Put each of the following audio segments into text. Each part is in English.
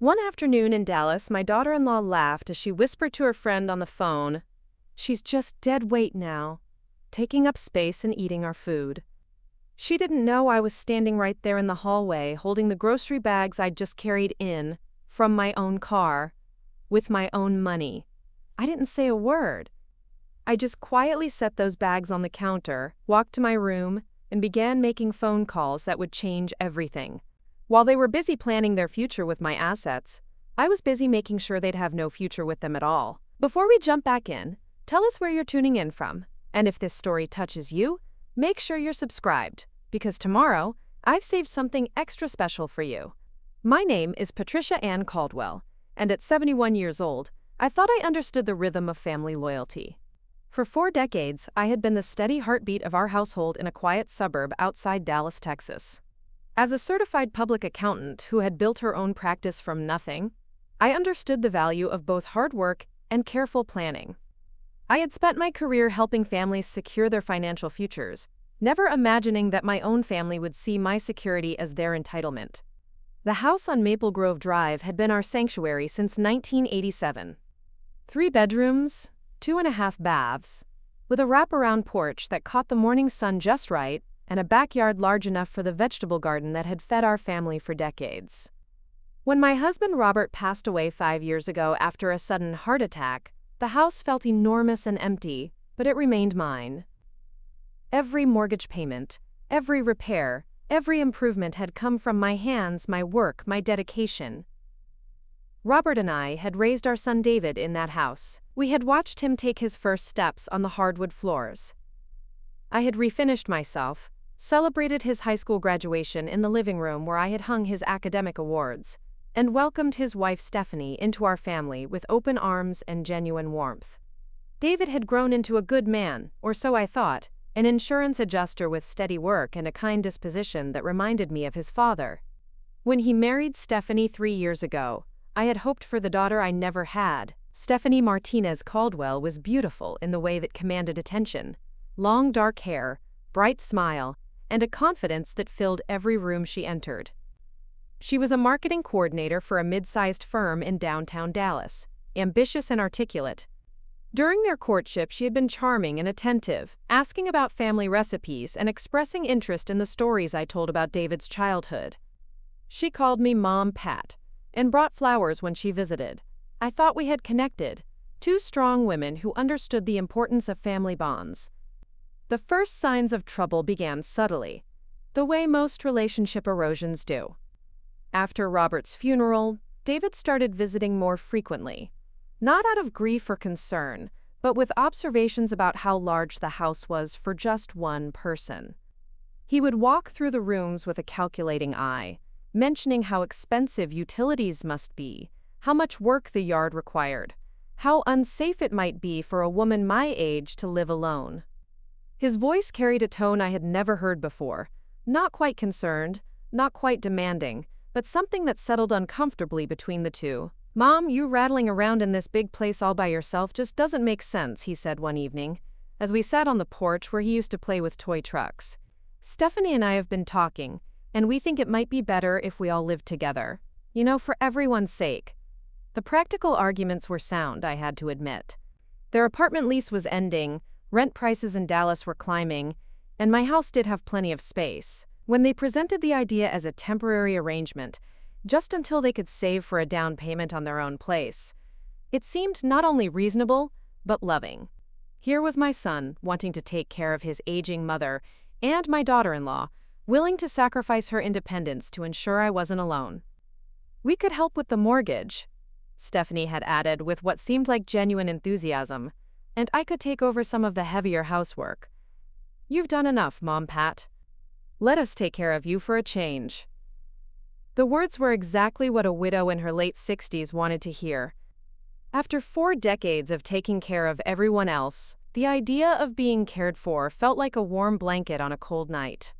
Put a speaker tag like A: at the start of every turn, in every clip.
A: One afternoon in Dallas, my daughter-in-law laughed as she whispered to her friend on the phone, "She's just dead weight now, taking up space and eating our food." She didn't know I was standing right there in the hallway holding the grocery bags I'd just carried in from my own car, with my own money. I didn't say a word. I just quietly set those bags on the counter, walked to my room, and began making phone calls that would change everything. While they were busy planning their future with my assets, I was busy making sure they'd have no future with them at all. Before we jump back in, tell us where you're tuning in from, and if this story touches you, make sure you're subscribed, because tomorrow, I've saved something extra special for you. My name is Patricia Ann Caldwell, and at 71 years old, I thought I understood the rhythm of family loyalty. For 4 decades, I had been the steady heartbeat of our household in a quiet suburb outside Dallas, Texas. As a certified public accountant who had built her own practice from nothing, I understood the value of both hard work and careful planning. I had spent my career helping families secure their financial futures, never imagining that my own family would see my security as their entitlement. The house on Maple Grove Drive had been our sanctuary since 1987. 3 bedrooms, 2.5 baths, with a wraparound porch that caught the morning sun just right, and a backyard large enough for the vegetable garden that had fed our family for decades. When my husband Robert passed away 5 years ago after a sudden heart attack, the house felt enormous and empty, but it remained mine. Every mortgage payment, every repair, every improvement had come from my hands, my work, my dedication. Robert and I had raised our son David in that house. We had watched him take his first steps on the hardwood floors. I had refinished myself, celebrated his high school graduation in the living room where I had hung his academic awards, and welcomed his wife Stephanie into our family with open arms and genuine warmth. David had grown into a good man, or so I thought, an insurance adjuster with steady work and a kind disposition that reminded me of his father. When he married Stephanie 3 years ago, I had hoped for the daughter I never had. Stephanie Martinez Caldwell was beautiful in the way that commanded attention. Long dark hair, bright smile, and a confidence that filled every room she entered. She was a marketing coordinator for a mid-sized firm in downtown Dallas, ambitious and articulate. During their courtship, she had been charming and attentive, asking about family recipes and expressing interest in the stories I told about David's childhood. She called me Mom Pat and brought flowers when she visited. I thought we had connected, 2 strong women who understood the importance of family bonds. The first signs of trouble began subtly, the way most relationship erosions do. After Robert's funeral, David started visiting more frequently, not out of grief or concern, but with observations about how large the house was for just one person. He would walk through the rooms with a calculating eye, mentioning how expensive utilities must be, how much work the yard required, how unsafe it might be for a woman my age to live alone. His voice carried a tone I had never heard before, not quite concerned, not quite demanding, but something that settled uncomfortably between the two. "Mom, you rattling around in this big place all by yourself just doesn't make sense," he said one evening, as we sat on the porch where he used to play with toy trucks. "Stephanie and I have been talking, and we think it might be better if we all lived together. You know, for everyone's sake." The practical arguments were sound, I had to admit. Their apartment lease was ending, rent prices in Dallas were climbing, and my house did have plenty of space. When they presented the idea as a temporary arrangement, just until they could save for a down payment on their own place, it seemed not only reasonable, but loving. Here was my son, wanting to take care of his aging mother, and my daughter-in-law, willing to sacrifice her independence to ensure I wasn't alone. "We could help with the mortgage," Stephanie had added with what seemed like genuine enthusiasm, "and I could take over some of the heavier housework. You've done enough, Mom Pat. Let us take care of you for a change." The words were exactly what a widow in her late 60s wanted to hear. After 4 decades of taking care of everyone else, the idea of being cared for felt like a warm blanket on a cold night.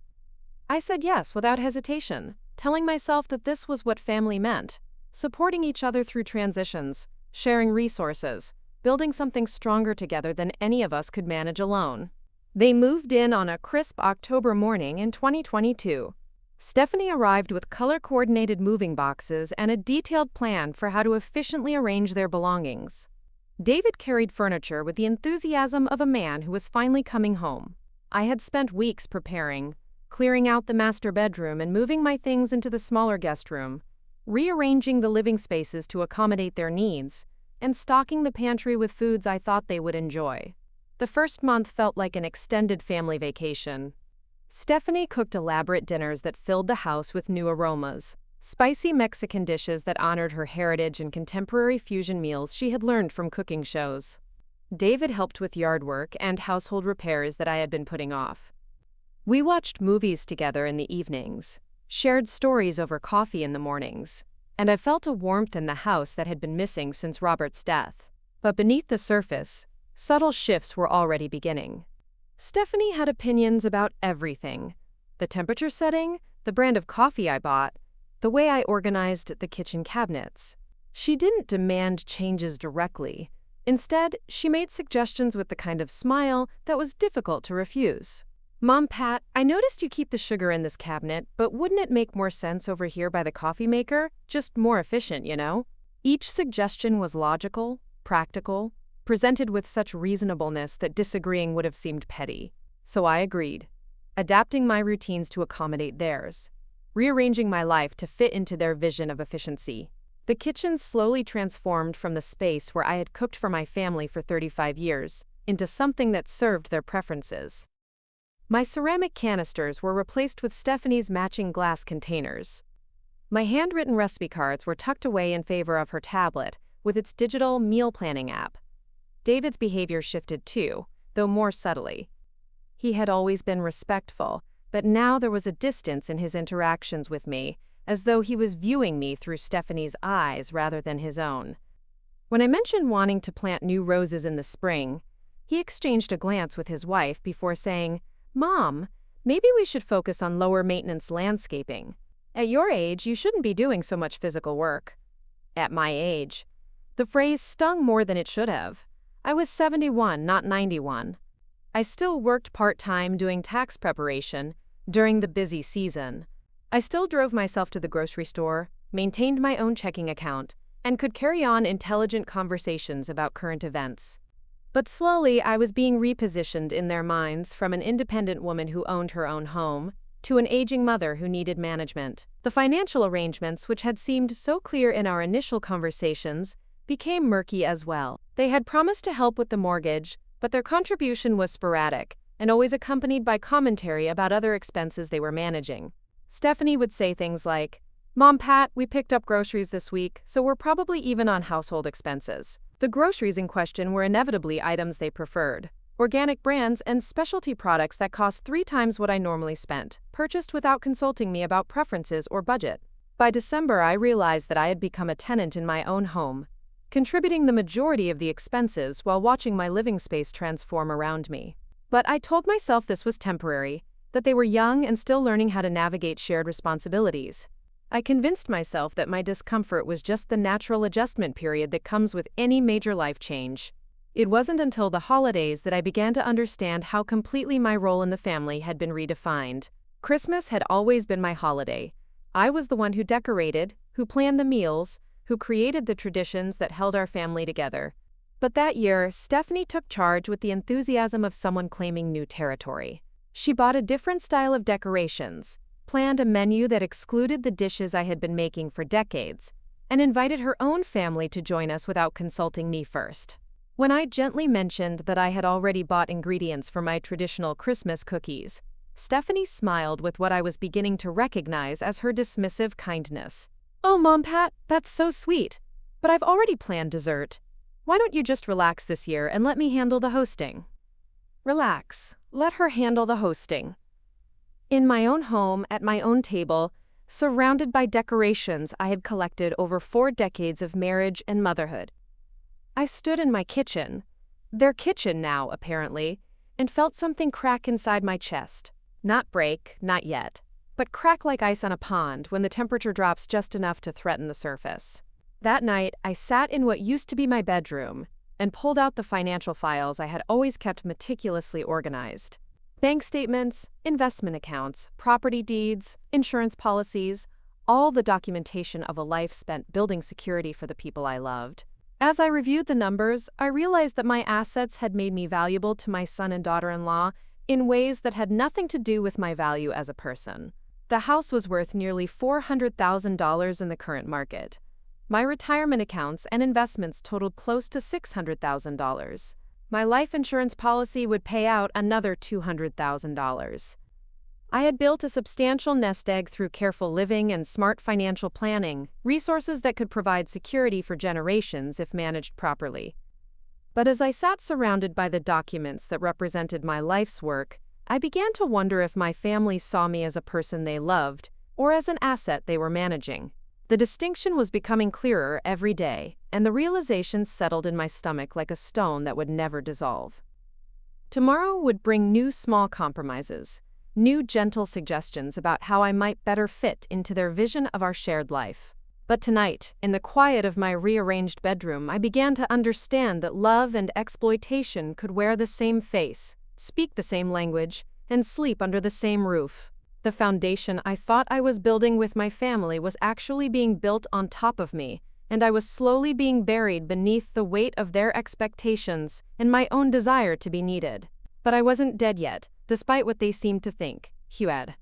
A: I said yes without hesitation, telling myself that this was what family meant, supporting each other through transitions, sharing resources, building something stronger together than any of us could manage alone. They moved in on a crisp October morning in 2022. Stephanie arrived with color-coordinated moving boxes and a detailed plan for how to efficiently arrange their belongings. David carried furniture with the enthusiasm of a man who was finally coming home. I had spent weeks preparing, clearing out the master bedroom and moving my things into the smaller guest room, rearranging the living spaces to accommodate their needs, and stocking the pantry with foods I thought they would enjoy. The first month felt like an extended family vacation. Stephanie cooked elaborate dinners that filled the house with new aromas, spicy Mexican dishes that honored her heritage and contemporary fusion meals she had learned from cooking shows. David helped with yard work and household repairs that I had been putting off. We watched movies together in the evenings, shared stories over coffee in the mornings, and I felt a warmth in the house that had been missing since Robert's death. But beneath the surface, subtle shifts were already beginning. Stephanie had opinions about everything: the temperature setting, the brand of coffee I bought, the way I organized the kitchen cabinets. She didn't demand changes directly. Instead, she made suggestions with the kind of smile that was difficult to refuse. "Mom, Pat, I noticed you keep the sugar in this cabinet, but wouldn't it make more sense over here by the coffee maker? Just more efficient, you know?" Each suggestion was logical, practical, presented with such reasonableness that disagreeing would have seemed petty. So I agreed, adapting my routines to accommodate theirs, rearranging my life to fit into their vision of efficiency. The kitchen slowly transformed from the space where I had cooked for my family for 35 years into something that served their preferences. My ceramic canisters were replaced with Stephanie's matching glass containers. My handwritten recipe cards were tucked away in favor of her tablet with its digital meal planning app. David's behavior shifted too, though more subtly. He had always been respectful, but now there was a distance in his interactions with me, as though he was viewing me through Stephanie's eyes rather than his own. When I mentioned wanting to plant new roses in the spring, he exchanged a glance with his wife before saying, "Mom, maybe we should focus on lower-maintenance landscaping. At your age, you shouldn't be doing so much physical work." At my age. The phrase stung more than it should have. I was 71, not 91. I still worked part-time doing tax preparation during the busy season. I still drove myself to the grocery store, maintained my own checking account, and could carry on intelligent conversations about current events. But slowly, I was being repositioned in their minds from an independent woman who owned her own home to an aging mother who needed management. The financial arrangements, which had seemed so clear in our initial conversations, became murky as well. They had promised to help with the mortgage, but their contribution was sporadic and always accompanied by commentary about other expenses they were managing. Stephanie would say things like, "Mom, Pat, we picked up groceries this week, so we're probably even on household expenses." The groceries in question were inevitably items they preferred: organic brands and specialty products that cost 3 times what I normally spent, purchased without consulting me about preferences or budget. By December, I realized that I had become a tenant in my own home, contributing the majority of the expenses while watching my living space transform around me. But I told myself this was temporary, that they were young and still learning how to navigate shared responsibilities. I convinced myself that my discomfort was just the natural adjustment period that comes with any major life change. It wasn't until the holidays that I began to understand how completely my role in the family had been redefined. Christmas had always been my holiday. I was the one who decorated, who planned the meals, who created the traditions that held our family together. But that year, Stephanie took charge with the enthusiasm of someone claiming new territory. She bought a different style of decorations, planned a menu that excluded the dishes I had been making for decades, and invited her own family to join us without consulting me first. When I gently mentioned that I had already bought ingredients for my traditional Christmas cookies, Stephanie smiled with what I was beginning to recognize as her dismissive kindness. "Oh, Mom, Pat, that's so sweet, but I've already planned dessert. Why don't you just relax this year and let me handle the hosting?" Relax. Let her handle the hosting. In my own home, at my own table, surrounded by decorations I had collected over 4 decades of marriage and motherhood. I stood in my kitchen, their kitchen now, apparently, and felt something crack inside my chest. Not break, not yet, but crack like ice on a pond when the temperature drops just enough to threaten the surface. That night, I sat in what used to be my bedroom and pulled out the financial files I had always kept meticulously organized. Bank statements, investment accounts, property deeds, insurance policies, all the documentation of a life spent building security for the people I loved. As I reviewed the numbers, I realized that my assets had made me valuable to my son and daughter-in-law in ways that had nothing to do with my value as a person. The house was worth nearly $400,000 in the current market. My retirement accounts and investments totaled close to $600,000. My life insurance policy would pay out another $200,000. I had built a substantial nest egg through careful living and smart financial planning, resources that could provide security for generations if managed properly. But as I sat surrounded by the documents that represented my life's work, I began to wonder if my family saw me as a person they loved or as an asset they were managing. The distinction was becoming clearer every day, and the realization settled in my stomach like a stone that would never dissolve. Tomorrow would bring new small compromises, new gentle suggestions about how I might better fit into their vision of our shared life. But tonight, in the quiet of my rearranged bedroom, I began to understand that love and exploitation could wear the same face, speak the same language, and sleep under the same roof. The foundation I thought I was building with my family was actually being built on top of me, and I was slowly being buried beneath the weight of their expectations and my own desire to be needed. But I wasn't dead yet, despite what they seemed to think, Hued.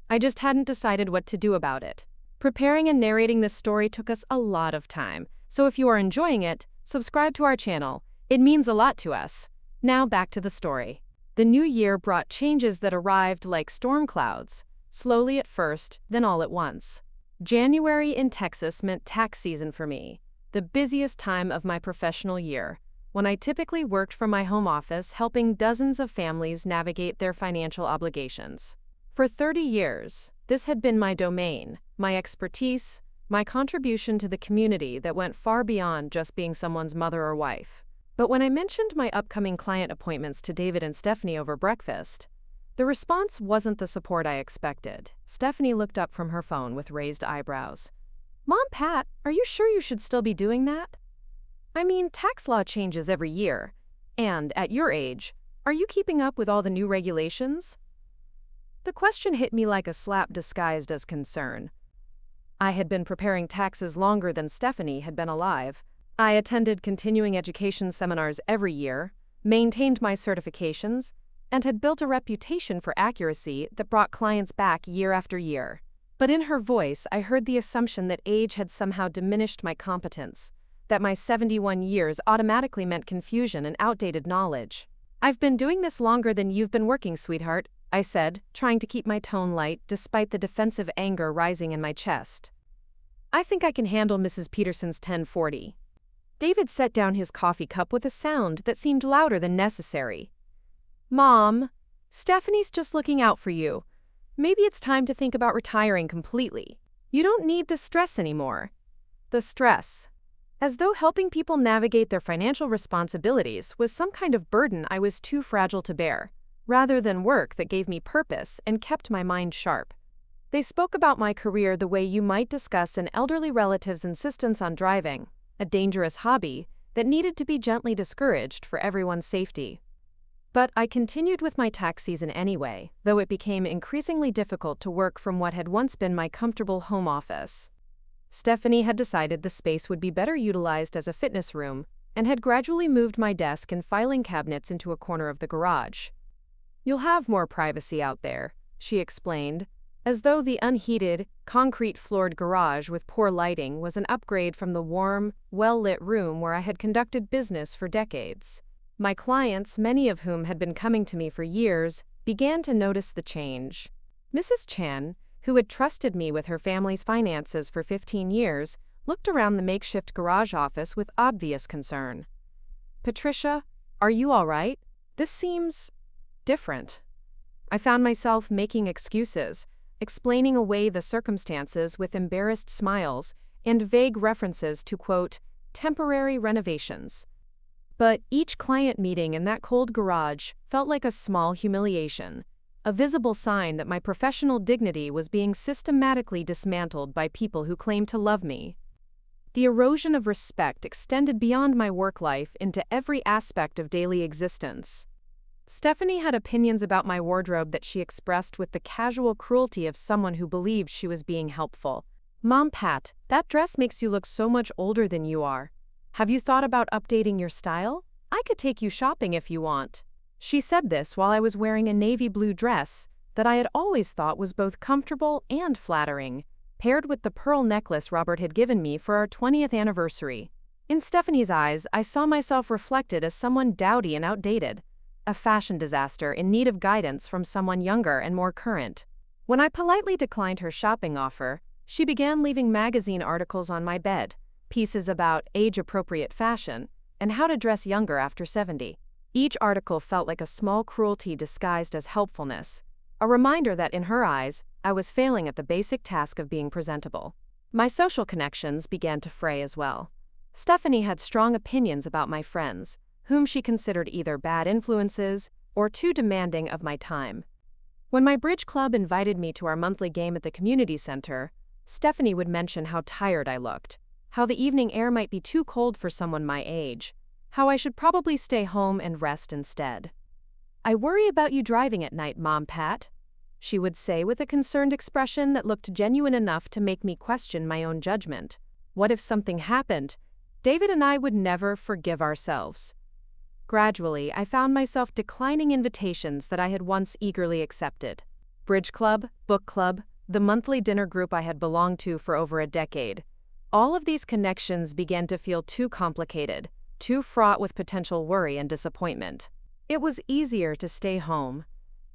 A: I just hadn't decided what to do about it. Preparing and narrating this story took us a lot of time, so if you are enjoying it, subscribe to our channel. It means a lot to us. Now back to the story. The new year brought changes that arrived like storm clouds, slowly at first, then all at once. January in Texas meant tax season for me, the busiest time of my professional year, when I typically worked from my home office helping dozens of families navigate their financial obligations. For 30 years, this had been my domain, my expertise, my contribution to the community that went far beyond just being someone's mother or wife. But when I mentioned my upcoming client appointments to David and Stephanie over breakfast, the response wasn't the support I expected. Stephanie looked up from her phone with raised eyebrows. "Mom, Pat, are you sure you should still be doing that? I mean, tax law changes every year. And, at your age, are you keeping up with all the new regulations?" The question hit me like a slap disguised as concern. I had been preparing taxes longer than Stephanie had been alive. I attended continuing education seminars every year, maintained my certifications, and had built a reputation for accuracy that brought clients back year after year. But in her voice, I heard the assumption that age had somehow diminished my competence, that my 71 years automatically meant confusion and outdated knowledge. "I've been doing this longer than you've been working, sweetheart," I said, trying to keep my tone light despite the defensive anger rising in my chest. "I think I can handle Mrs. Peterson's 1040. David set down his coffee cup with a sound that seemed louder than necessary. "Mom, Stephanie's just looking out for you. Maybe it's time to think about retiring completely. You don't need the stress anymore." The stress. As though helping people navigate their financial responsibilities was some kind of burden I was too fragile to bear, rather than work that gave me purpose and kept my mind sharp. They spoke about my career the way you might discuss an elderly relative's insistence on driving, a dangerous hobby that needed to be gently discouraged for everyone's safety. But I continued with my tax season anyway, though it became increasingly difficult to work from what had once been my comfortable home office. Stephanie had decided the space would be better utilized as a fitness room and had gradually moved my desk and filing cabinets into a corner of the garage. "You'll have more privacy out there," she explained, as though the unheated, concrete-floored garage with poor lighting was an upgrade from the warm, well-lit room where I had conducted business for decades. My clients, many of whom had been coming to me for years, began to notice the change. Mrs. Chan, who had trusted me with her family's finances for 15 years, looked around the makeshift garage office with obvious concern. "Patricia, are you all right? This seems different." I found myself making excuses, explaining away the circumstances with embarrassed smiles and vague references to, quote, temporary renovations. But each client meeting in that cold garage felt like a small humiliation, a visible sign that my professional dignity was being systematically dismantled by people who claimed to love me. The erosion of respect extended beyond my work life into every aspect of daily existence. Stephanie had opinions about my wardrobe that she expressed with the casual cruelty of someone who believed she was being helpful. "Mom, Pat, that dress makes you look so much older than you are. Have you thought about updating your style? I could take you shopping if you want." She said this while I was wearing a navy blue dress that I had always thought was both comfortable and flattering, paired with the pearl necklace Robert had given me for our 20th anniversary. In Stephanie's eyes, I saw myself reflected as someone dowdy and outdated, a fashion disaster in need of guidance from someone younger and more current. When I politely declined her shopping offer, she began leaving magazine articles on my bed, pieces about age-appropriate fashion and how to dress younger after 70. Each article felt like a small cruelty disguised as helpfulness, a reminder that in her eyes, I was failing at the basic task of being presentable. My social connections began to fray as well. Stephanie had strong opinions about my friends, whom she considered either bad influences or too demanding of my time. When my bridge club invited me to our monthly game at the community center, Stephanie would mention how tired I looked, how the evening air might be too cold for someone my age, how I should probably stay home and rest instead. "I worry about you driving at night, Mom, Pat," she would say with a concerned expression that looked genuine enough to make me question my own judgment. What if something happened? David and I would never forgive ourselves. Gradually, I found myself declining invitations that I had once eagerly accepted. Bridge club, book club, the monthly dinner group I had belonged to for over a decade. All of these connections began to feel too complicated, too fraught with potential worry and disappointment. It was easier to stay home,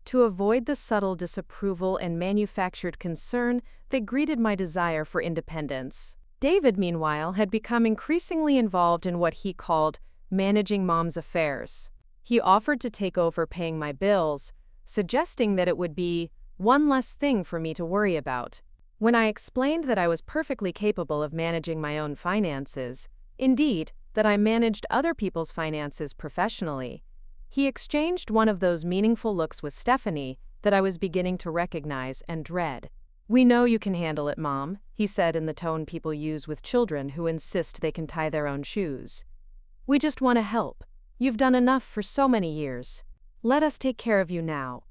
A: to avoid the subtle disapproval and manufactured concern that greeted my desire for independence. David, meanwhile, had become increasingly involved in what he called managing Mom's affairs. He offered to take over paying my bills, suggesting that it would be one less thing for me to worry about. When I explained that I was perfectly capable of managing my own finances, indeed, that I managed other people's finances professionally, he exchanged one of those meaningful looks with Stephanie that I was beginning to recognize and dread. "We know you can handle it, Mom," he said in the tone people use with children who insist they can tie their own shoes. "We just want to help. You've done enough for so many years. Let us take care of you now."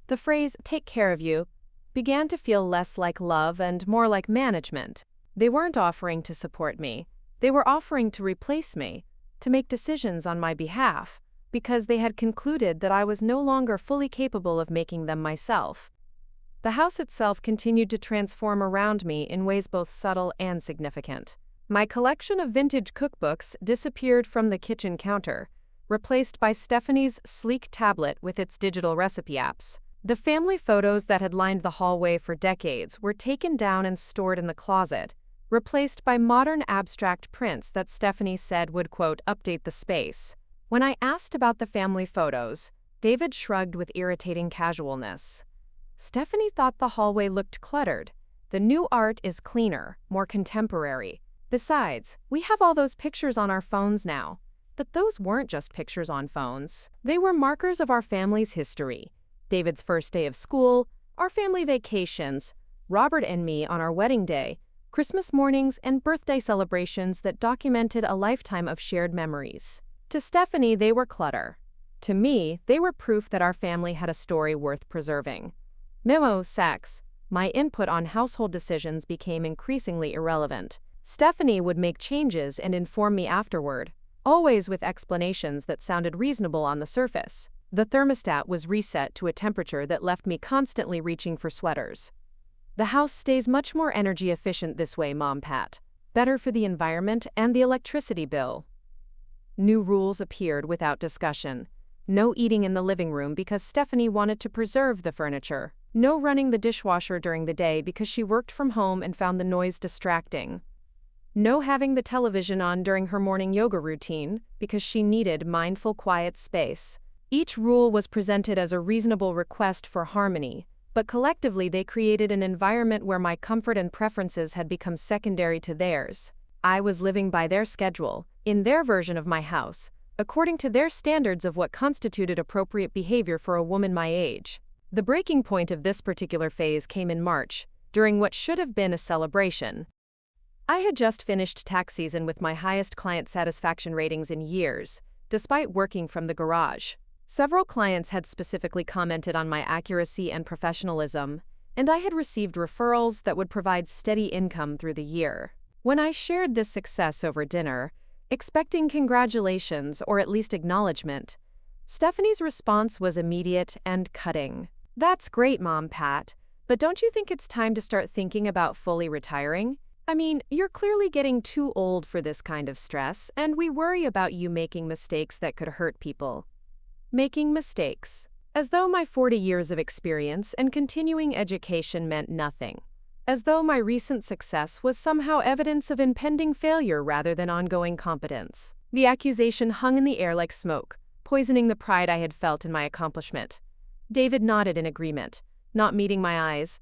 A: The phrase, "take care of you," began to feel less like love and more like management. They weren't offering to support me. They were offering to replace me, to make decisions on my behalf, because they had concluded that I was no longer fully capable of making them myself. The house itself continued to transform around me in ways both subtle and significant. My collection of vintage cookbooks disappeared from the kitchen counter, replaced by Stephanie's sleek tablet with its digital recipe apps. The family photos that had lined the hallway for decades were taken down and stored in the closet, replaced by modern abstract prints that Stephanie said would, quote, update the space. When I asked about the family photos, David shrugged with irritating casualness. Stephanie thought the hallway looked cluttered. The new art is cleaner, more contemporary. Besides, we have all those pictures on our phones now. But those weren't just pictures on phones. They were markers of our family's history. David's first day of school, our family vacations, Robert and me on our wedding day, Christmas mornings, and birthday celebrations that documented a lifetime of shared memories. To Stephanie, they were clutter. To me, they were proof that our family had a story worth preserving. Memo sex. My input on household decisions became increasingly irrelevant. Stephanie would make changes and inform me afterward, always with explanations that sounded reasonable on the surface. The thermostat was reset to a temperature that left me constantly reaching for sweaters. "The house stays much more energy efficient this way, Mom, Pat. Better for the environment and the electricity bill." New rules appeared without discussion. No eating in the living room because Stephanie wanted to preserve the furniture. No running the dishwasher during the day because she worked from home and found the noise distracting. No having the television on during her morning yoga routine because she needed mindful, quiet space. Each rule was presented as a reasonable request for harmony, but collectively they created an environment where my comfort and preferences had become secondary to theirs. I was living by their schedule, in their version of my house, according to their standards of what constituted appropriate behavior for a woman my age. The breaking point of this particular phase came in March, during what should have been a celebration. I had just finished tax season with my highest client satisfaction ratings in years, despite working from the garage. Several clients had specifically commented on my accuracy and professionalism, and I had received referrals that would provide steady income through the year. When I shared this success over dinner, expecting congratulations or at least acknowledgement, Stephanie's response was immediate and cutting. "That's great, Mom, Pat, but don't you think it's time to start thinking about fully retiring? I mean, you're clearly getting too old for this kind of stress, and we worry about you making mistakes that could hurt people." Making mistakes. As though my 40 years of experience and continuing education meant nothing. As though my recent success was somehow evidence of impending failure rather than ongoing competence. The accusation hung in the air like smoke, poisoning the pride I had felt in my accomplishment. David nodded in agreement, not meeting my eyes.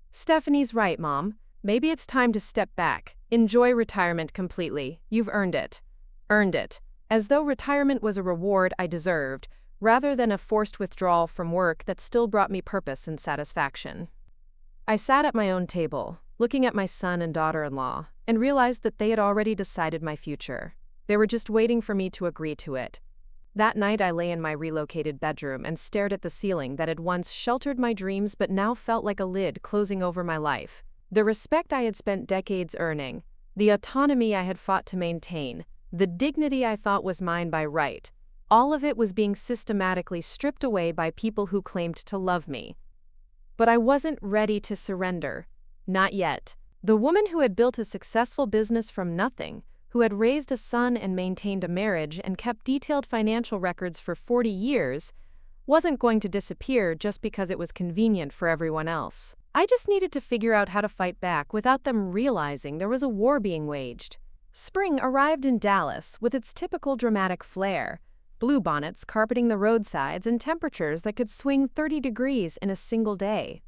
A: "Stephanie's right, Mom. Maybe it's time to step back. Enjoy retirement completely. You've earned it." Earned it. As though retirement was a reward I deserved, rather than a forced withdrawal from work that still brought me purpose and satisfaction. I sat at my own table, looking at my son and daughter-in-law, and realized that they had already decided my future. They were just waiting for me to agree to it. That night I lay in my relocated bedroom and stared at the ceiling that had once sheltered my dreams but now felt like a lid closing over my life. The respect I had spent decades earning, the autonomy I had fought to maintain, the dignity I thought was mine by right, all of it was being systematically stripped away by people who claimed to love me. But I wasn't ready to surrender. Not yet. The woman who had built a successful business from nothing, who had raised a son and maintained a marriage and kept detailed financial records for 40 years, wasn't going to disappear just because it was convenient for everyone else. I just needed to figure out how to fight back without them realizing there was a war being waged. Spring arrived in Dallas with its typical dramatic flair, bluebonnets carpeting the roadsides and temperatures that could swing 30 degrees in a single day.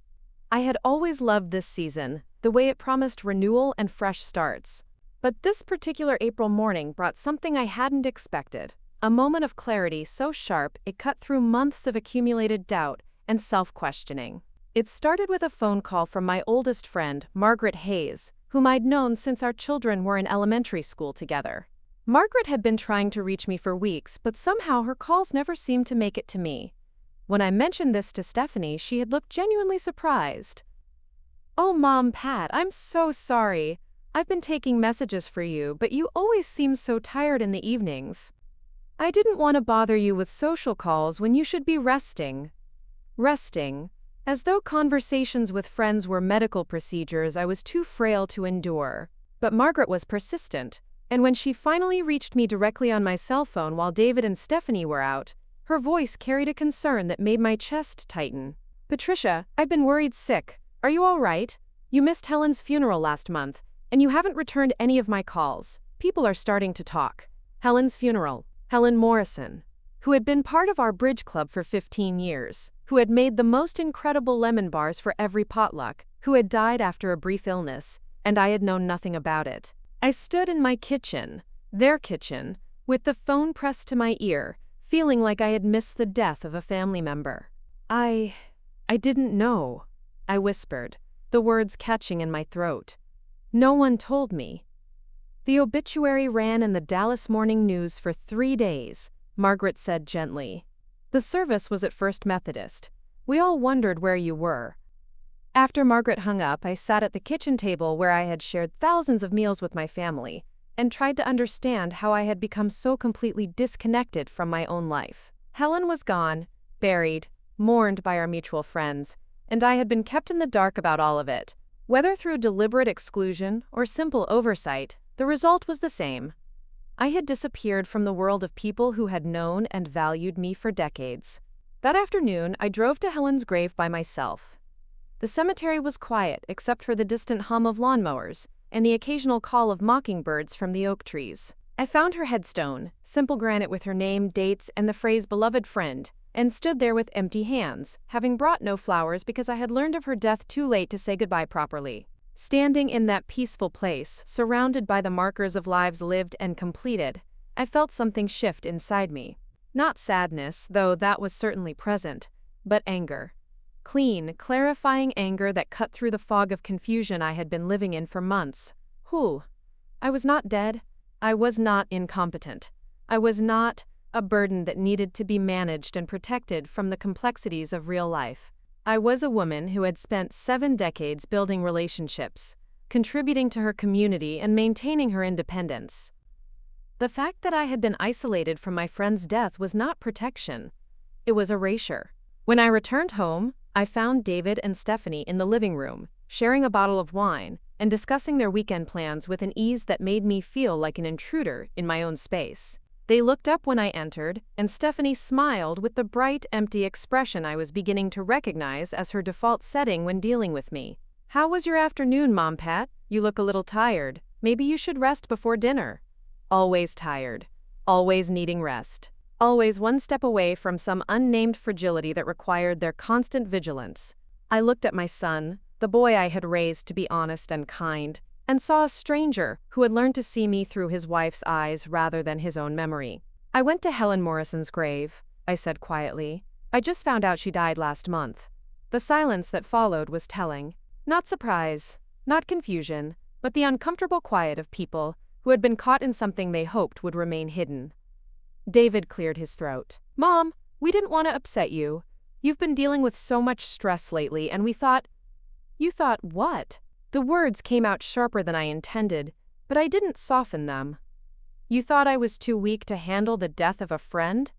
A: I had always loved this season, the way it promised renewal and fresh starts. But this particular April morning brought something I hadn't expected, a moment of clarity so sharp it cut through months of accumulated doubt and self-questioning. It started with a phone call from my oldest friend, Margaret Hayes, whom I'd known since our children were in elementary school together. Margaret had been trying to reach me for weeks, but somehow her calls never seemed to make it to me. When I mentioned this to Stephanie, she had looked genuinely surprised. "Oh, Mom, Pat, I'm so sorry. I've been taking messages for you, but you always seem so tired in the evenings. I didn't want to bother you with social calls when you should be resting." Resting. As though conversations with friends were medical procedures I was too frail to endure. But Margaret was persistent, and when she finally reached me directly on my cell phone while David and Stephanie were out, her voice carried a concern that made my chest tighten. "Patricia, I've been worried sick. Are you all right? You missed Helen's funeral last month, and you haven't returned any of my calls. People are starting to talk." Helen's funeral. Helen Morrison, who had been part of our bridge club for 15 years, who had made the most incredible lemon bars for every potluck, who had died after a brief illness, and I had known nothing about it. I stood in my kitchen, their kitchen, with the phone pressed to my ear, feeling like I had missed the death of a family member. I didn't know," I whispered, the words catching in my throat. "No one told me." "The obituary ran in the Dallas Morning News for 3 days, Margaret said gently. "The service was at First Methodist. We all wondered where you were." After Margaret hung up, I sat at the kitchen table where I had shared thousands of meals with my family, and tried to understand how I had become so completely disconnected from my own life. Helen was gone, buried, mourned by our mutual friends, and I had been kept in the dark about all of it. Whether through deliberate exclusion or simple oversight, the result was the same. I had disappeared from the world of people who had known and valued me for decades. That afternoon, I drove to Helen's grave by myself. The cemetery was quiet except for the distant hum of lawnmowers and the occasional call of mockingbirds from the oak trees. I found her headstone, simple granite with her name, dates, and the phrase "beloved friend," and stood there with empty hands, having brought no flowers because I had learned of her death too late to say goodbye properly. Standing in that peaceful place, surrounded by the markers of lives lived and completed, I felt something shift inside me. Not sadness, though that was certainly present, but anger. Clean, clarifying anger that cut through the fog of confusion I had been living in for months. I was not dead. I was not incompetent. I was not a burden that needed to be managed and protected from the complexities of real life. I was a woman who had spent 7 decades building relationships, contributing to her community and maintaining her independence. The fact that I had been isolated from my friend's death was not protection. It was erasure. When I returned home, I found David and Stephanie in the living room, sharing a bottle of wine and discussing their weekend plans with an ease that made me feel like an intruder in my own space. They looked up when I entered, and Stephanie smiled with the bright, empty expression I was beginning to recognize as her default setting when dealing with me. "How was your afternoon, Mom Pat? You look a little tired. Maybe you should rest before dinner." Always tired. Always needing rest. Always one step away from some unnamed fragility that required their constant vigilance. I looked at my son, the boy I had raised to be honest and kind, and saw a stranger who had learned to see me through his wife's eyes rather than his own memory. "I went to Helen Morrison's grave," I said quietly. "I just found out she died last month." The silence that followed was telling. Not surprise, not confusion, but the uncomfortable quiet of people who had been caught in something they hoped would remain hidden. David cleared his throat. "Mom, we didn't want to upset you. You've been dealing with so much stress lately, and we thought—" "You thought what?" The words came out sharper than I intended, but I didn't soften them. "You thought I was too weak to handle the death of a friend?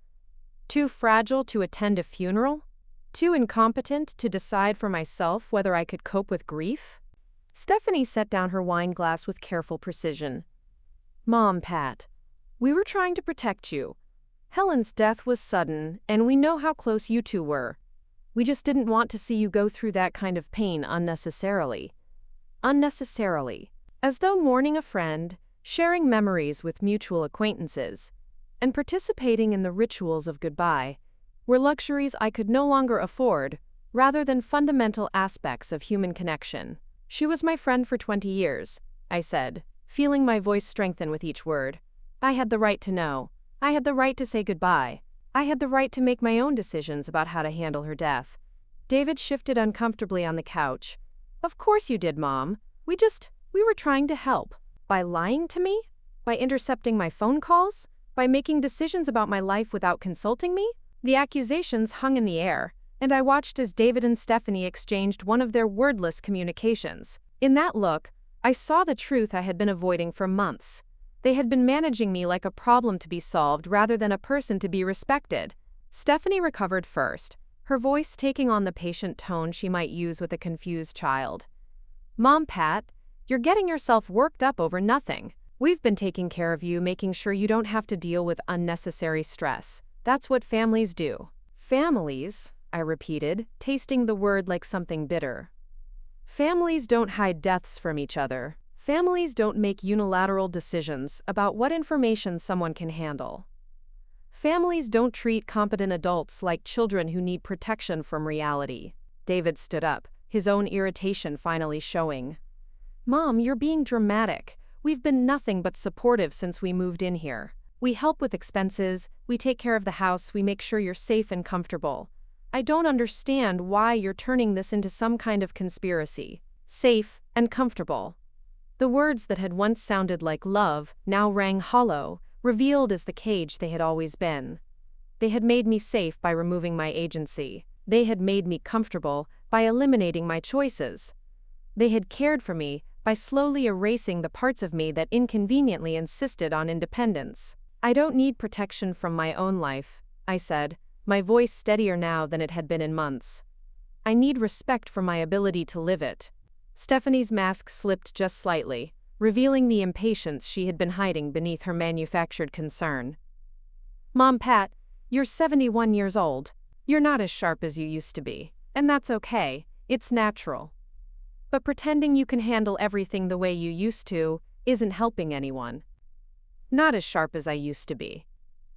A: Too fragile to attend a funeral? Too incompetent to decide for myself whether I could cope with grief?" Stephanie set down her wine glass with careful precision. "Mom, Pat, we were trying to protect you. Helen's death was sudden, and we know how close you two were. We just didn't want to see you go through that kind of pain unnecessarily. Unnecessarily. As though mourning a friend, sharing memories with mutual acquaintances, and participating in the rituals of goodbye were luxuries I could no longer afford, rather than fundamental aspects of human connection. She was my friend for 20 years, I said, feeling my voice strengthen with each word. I had the right to know. I had the right to say goodbye. I had the right to make my own decisions about how to handle her death. David shifted uncomfortably on the couch. "Of course you did, Mom. We were trying to help. By lying to me? By intercepting my phone calls? By making decisions about my life without consulting me?" The accusations hung in the air, and I watched as David and Stephanie exchanged one of their wordless communications. In that look, I saw the truth I had been avoiding for months. They had been managing me like a problem to be solved rather than a person to be respected. Stephanie recovered first, her voice taking on the patient tone she might use with a confused child. "Mom, Pat, you're getting yourself worked up over nothing. We've been taking care of you, making sure you don't have to deal with unnecessary stress. That's what families do." "Families?" I repeated, tasting the word like something bitter. "Families don't hide deaths from each other. Families don't make unilateral decisions about what information someone can handle. Families don't treat competent adults like children who need protection from reality." David stood up, his own irritation finally showing. "Mom, you're being dramatic. We've been nothing but supportive since we moved in here. We help with expenses, we take care of the house, we make sure you're safe and comfortable. I don't understand why you're turning this into some kind of conspiracy. Safe and comfortable." The words that had once sounded like love now rang hollow, revealed as the cage they had always been. They had made me safe by removing my agency. They had made me comfortable by eliminating my choices. They had cared for me by slowly erasing the parts of me that inconveniently insisted on independence. "I don't need protection from my own life," I said, my voice steadier now than it had been in months. "I need respect for my ability to live it." Stephanie's mask slipped just slightly, revealing the impatience she had been hiding beneath her manufactured concern. "Mom, Pat, you're 71 years old. You're not as sharp as you used to be, and that's okay, it's natural. But pretending you can handle everything the way you used to isn't helping anyone." Not as sharp as I used to be.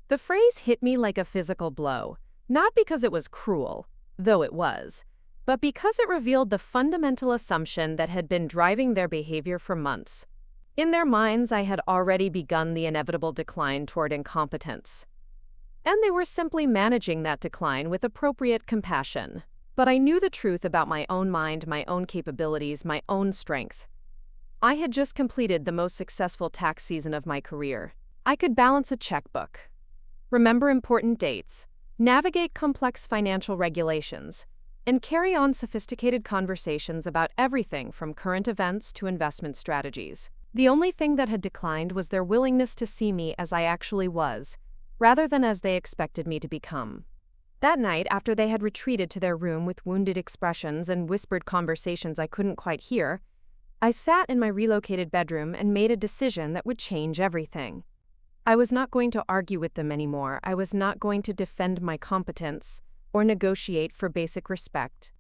A: The phrase hit me like a physical blow, not because it was cruel, though it was, but because it revealed the fundamental assumption that had been driving their behavior for months. In their minds, I had already begun the inevitable decline toward incompetence. And they were simply managing that decline with appropriate compassion. But I knew the truth about my own mind, my own capabilities, my own strength. I had just completed the most successful tax season of my career. I could balance a checkbook. remember important dates, navigate complex financial regulations, and carry on sophisticated conversations about everything from current events to investment strategies. The only thing that had declined was their willingness to see me as I actually was, rather than as they expected me to become. That night, after they had retreated to their room with wounded expressions and whispered conversations I couldn't quite hear, I sat in my relocated bedroom and made a decision that would change everything. I was not going to argue with them anymore. I was not going to defend my competence or negotiate for basic respect.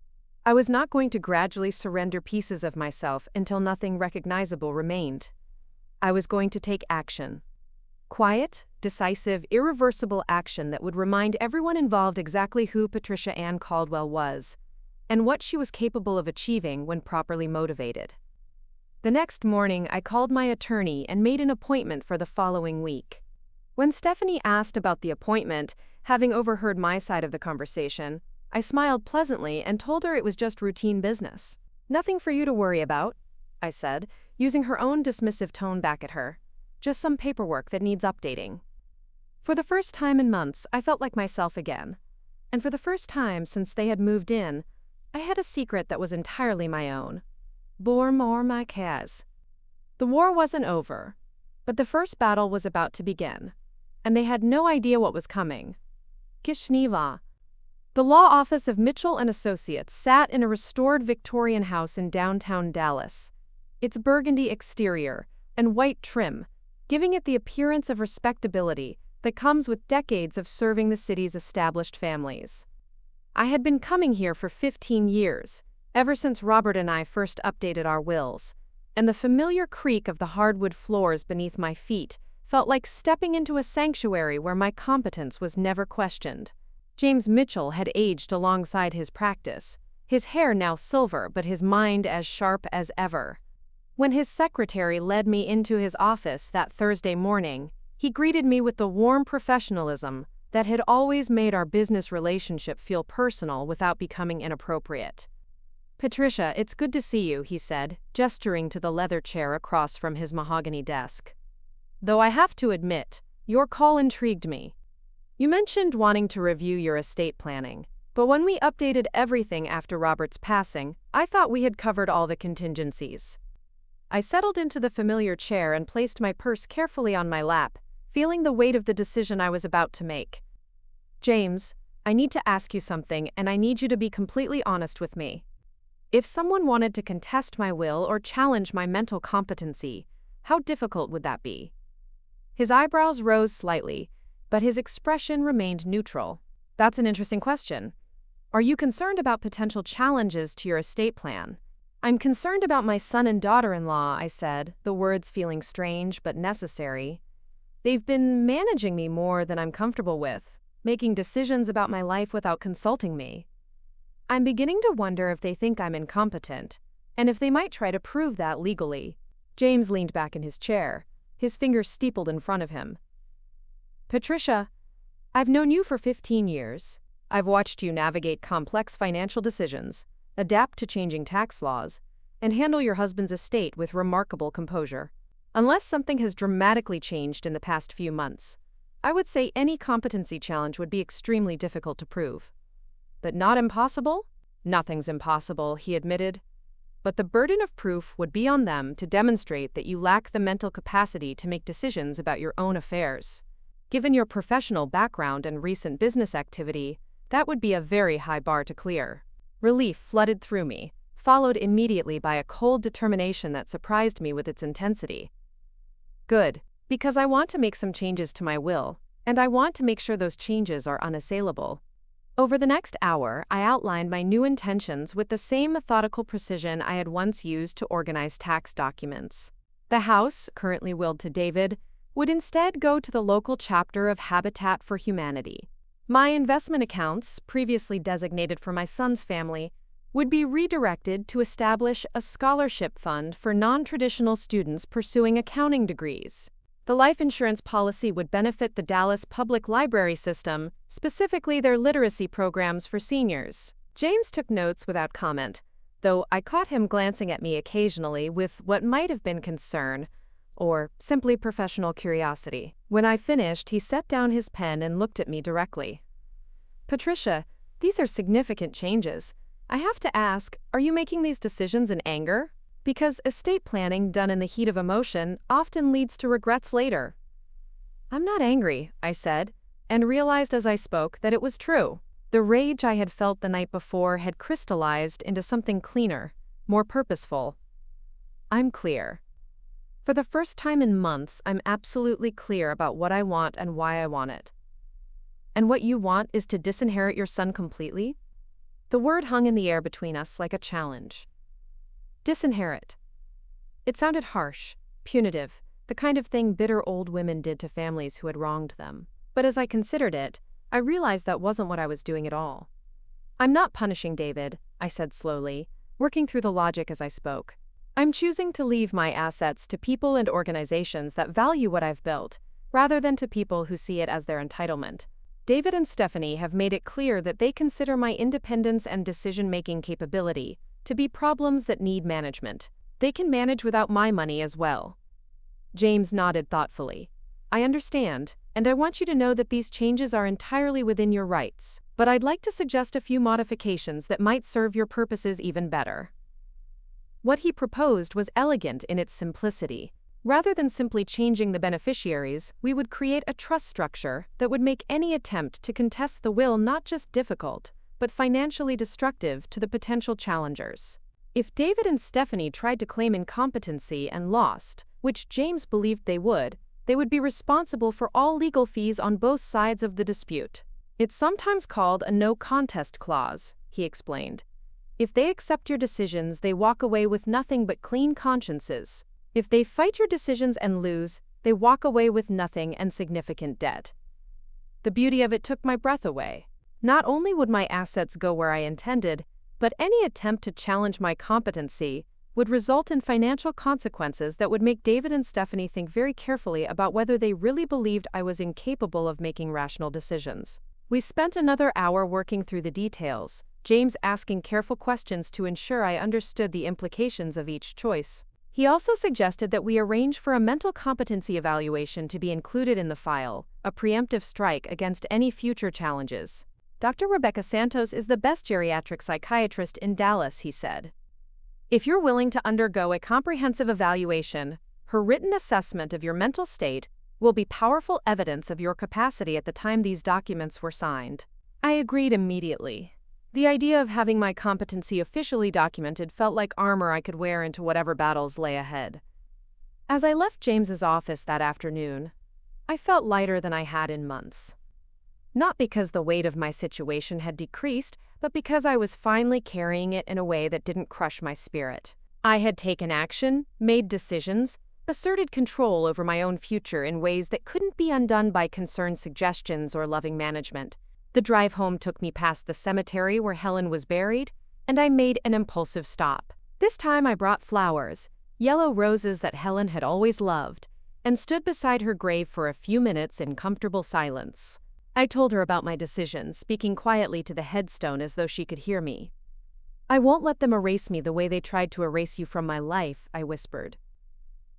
A: I was not going to gradually surrender pieces of myself until nothing recognizable remained. I was going to take action. Quiet, decisive, irreversible action that would remind everyone involved exactly who Patricia Ann Caldwell was and what she was capable of achieving when properly motivated. The next morning, I called my attorney and made an appointment for the following week. When Stephanie asked about the appointment, having overheard my side of the conversation, I smiled pleasantly and told her it was just routine business. "Nothing for you to worry about," I said, using her own dismissive tone back at her. "Just some paperwork that needs updating." For the first time in months, I felt like myself again. And for the first time since they had moved in, I had a secret that was entirely my own. Bore more my cares. The war wasn't over, but the first battle was about to begin, and they had no idea what was coming. Kishniva. The law office of Mitchell and Associates sat in a restored Victorian house in downtown Dallas, its burgundy exterior and white trim giving it the appearance of respectability that comes with decades of serving the city's established families. I had been coming here for 15 years, ever since Robert and I first updated our wills, and the familiar creak of the hardwood floors beneath my feet felt like stepping into a sanctuary where my competence was never questioned. James Mitchell had aged alongside his practice, his hair now silver but his mind as sharp as ever. When his secretary led me into his office that Thursday morning, he greeted me with the warm professionalism that had always made our business relationship feel personal without becoming inappropriate. "Patricia, it's good to see you," he said, gesturing to the leather chair across from his mahogany desk. "Though I have to admit, your call intrigued me. You mentioned wanting to review your estate planning, but when we updated everything after Robert's passing, I thought we had covered all the contingencies." I settled into the familiar chair and placed my purse carefully on my lap, feeling the weight of the decision I was about to make. "James, I need to ask you something, and I need you to be completely honest with me. If someone wanted to contest my will or challenge my mental competency, how difficult would that be?" His eyebrows rose slightly, but his expression remained neutral. "That's an interesting question. Are you concerned about potential challenges to your estate plan?" "I'm concerned about my son and daughter-in-law," I said, the words feeling strange but necessary. "They've been managing me more than I'm comfortable with, making decisions about my life without consulting me. I'm beginning to wonder if they think I'm incompetent, and if they might try to prove that legally." James leaned back in his chair, his fingers steepled in front of him. "Patricia, I've known you for 15 years. I've watched you navigate complex financial decisions, adapt to changing tax laws, and handle your husband's estate with remarkable composure. Unless something has dramatically changed in the past few months, I would say any competency challenge would be extremely difficult to prove. But not impossible? Nothing's impossible," he admitted. "But the burden of proof would be on them to demonstrate that you lack the mental capacity to make decisions about your own affairs. Given your professional background and recent business activity, that would be a very high bar to clear." Relief flooded through me, followed immediately by a cold determination that surprised me with its intensity. "Good, because I want to make some changes to my will, and I want to make sure those changes are unassailable." Over the next hour, I outlined my new intentions with the same methodical precision I had once used to organize tax documents. The house, currently willed to David, would instead go to the local chapter of Habitat for Humanity. My investment accounts, previously designated for my son's family, would be redirected to establish a scholarship fund for non-traditional students pursuing accounting degrees. The life insurance policy would benefit the Dallas Public Library system, specifically their literacy programs for seniors. James took notes without comment, though I caught him glancing at me occasionally with what might have been concern, or simply professional curiosity. When I finished, he set down his pen and looked at me directly. Patricia, these are significant changes. I have to ask, are you making these decisions in anger? Because estate planning done in the heat of emotion often leads to regrets later. I'm not angry, I said, and realized as I spoke that it was true. The rage I had felt the night before had crystallized into something cleaner, more purposeful. I'm clear. For the first time in months, I'm absolutely clear about what I want and why I want it. And what you want is to disinherit your son completely? The word hung in the air between us like a challenge. Disinherit. It sounded harsh, punitive, the kind of thing bitter old women did to families who had wronged them. But as I considered it, I realized that wasn't what I was doing at all. I'm not punishing David, I said slowly, working through the logic as I spoke. I'm choosing to leave my assets to people and organizations that value what I've built, rather than to people who see it as their entitlement. David and Stephanie have made it clear that they consider my independence and decision-making capability to be problems that need management. They can manage without my money as well. James nodded thoughtfully. I understand, and I want you to know that these changes are entirely within your rights, but I'd like to suggest a few modifications that might serve your purposes even better. What he proposed was elegant in its simplicity. Rather than simply changing the beneficiaries, we would create a trust structure that would make any attempt to contest the will not just difficult, but financially destructive to the potential challengers. If David and Stephanie tried to claim incompetency and lost, which James believed they would be responsible for all legal fees on both sides of the dispute. It's sometimes called a no-contest clause, he explained. If they accept your decisions, they walk away with nothing but clean consciences. If they fight your decisions and lose, they walk away with nothing and significant debt. The beauty of it took my breath away. Not only would my assets go where I intended, but any attempt to challenge my competency would result in financial consequences that would make David and Stephanie think very carefully about whether they really believed I was incapable of making rational decisions. We spent another hour working through the details, James asking careful questions to ensure I understood the implications of each choice. He also suggested that we arrange for a mental competency evaluation to be included in the file, a preemptive strike against any future challenges. Dr. Rebecca Santos is the best geriatric psychiatrist in Dallas, he said. If you're willing to undergo a comprehensive evaluation, her written assessment of your mental state will be powerful evidence of your capacity at the time these documents were signed. I agreed immediately. The idea of having my competency officially documented felt like armor I could wear into whatever battles lay ahead. As I left James's office that afternoon, I felt lighter than I had in months. Not because the weight of my situation had decreased, but because I was finally carrying it in a way that didn't crush my spirit. I had taken action, made decisions, asserted control over my own future in ways that couldn't be undone by concerned suggestions or loving management. The drive home took me past the cemetery where Helen was buried, and I made an impulsive stop. This time I brought flowers, yellow roses that Helen had always loved, and stood beside her grave for a few minutes in comfortable silence. I told her about my decision, speaking quietly to the headstone as though she could hear me. I won't let them erase me the way they tried to erase you from my life, I whispered.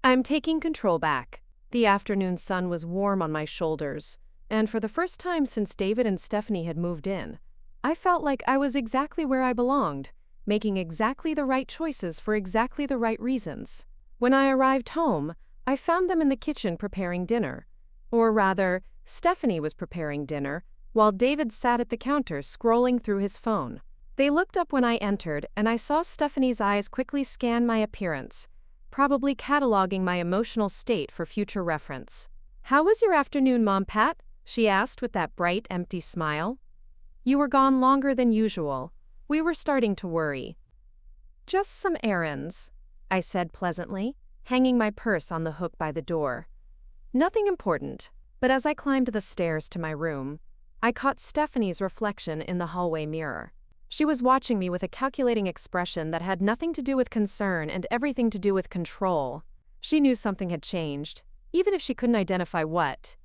A: I'm taking control back. The afternoon sun was warm on my shoulders, and for the first time since David and Stephanie had moved in, I felt like I was exactly where I belonged, making exactly the right choices for exactly the right reasons. When I arrived home, I found them in the kitchen preparing dinner. Or rather, Stephanie was preparing dinner, while David sat at the counter scrolling through his phone. They looked up when I entered, and I saw Stephanie's eyes quickly scan my appearance, probably cataloging my emotional state for future reference. "How was your afternoon, Mom Pat?" she asked with that bright, empty smile. "You were gone longer than usual. We were starting to worry." "Just some errands," I said pleasantly, hanging my purse on the hook by the door. Nothing important, but as I climbed the stairs to my room, I caught Stephanie's reflection in the hallway mirror. She was watching me with a calculating expression that had nothing to do with concern and everything to do with control. She knew something had changed, even if she couldn't identify what.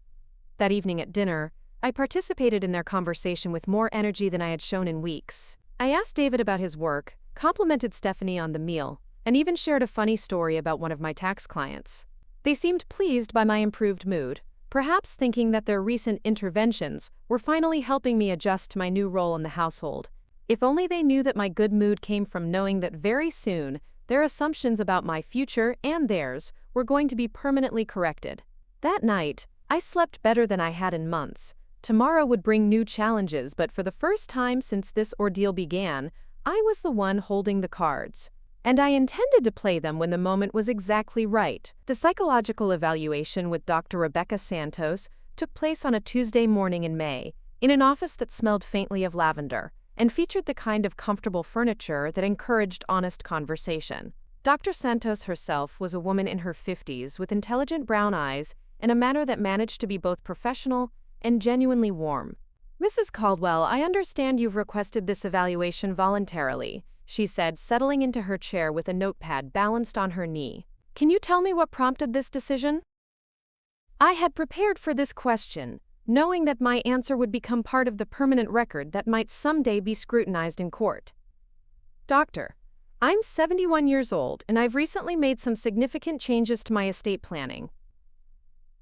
A: That evening at dinner, I participated in their conversation with more energy than I had shown in weeks. I asked David about his work, complimented Stephanie on the meal, and even shared a funny story about one of my tax clients. They seemed pleased by my improved mood, perhaps thinking that their recent interventions were finally helping me adjust to my new role in the household. If only they knew that my good mood came from knowing that very soon their assumptions about my future and theirs were going to be permanently corrected. That night, I slept better than I had in months. Tomorrow would bring new challenges, but for the first time since this ordeal began, I was the one holding the cards. And I intended to play them when the moment was exactly right. The psychological evaluation with Dr. Rebecca Santos took place on a Tuesday morning in May, in an office that smelled faintly of lavender, and featured the kind of comfortable furniture that encouraged honest conversation. Dr. Santos herself was a woman in her 50s with intelligent brown eyes and a manner that managed to be both professional and genuinely warm. "Mrs. Caldwell, I understand you've requested this evaluation voluntarily," she said, settling into her chair with a notepad balanced on her knee. "Can you tell me what prompted this decision?" I had prepared for this question, knowing that my answer would become part of the permanent record that might someday be scrutinized in court. "Doctor, I'm 71 years old and I've recently made some significant changes to my estate planning.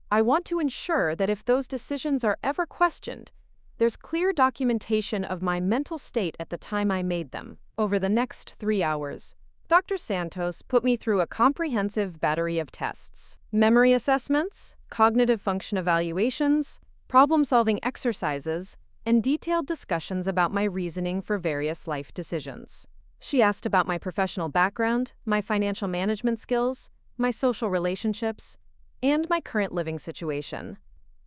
A: I want to ensure that if those decisions are ever questioned, there's clear documentation of my mental state at the time I made them." Over the next 3 hours, Dr. Santos put me through a comprehensive battery of tests: memory assessments, cognitive function evaluations, problem-solving exercises, and detailed discussions about my reasoning for various life decisions. She asked about my professional background, my financial management skills, my social relationships, and my current living situation.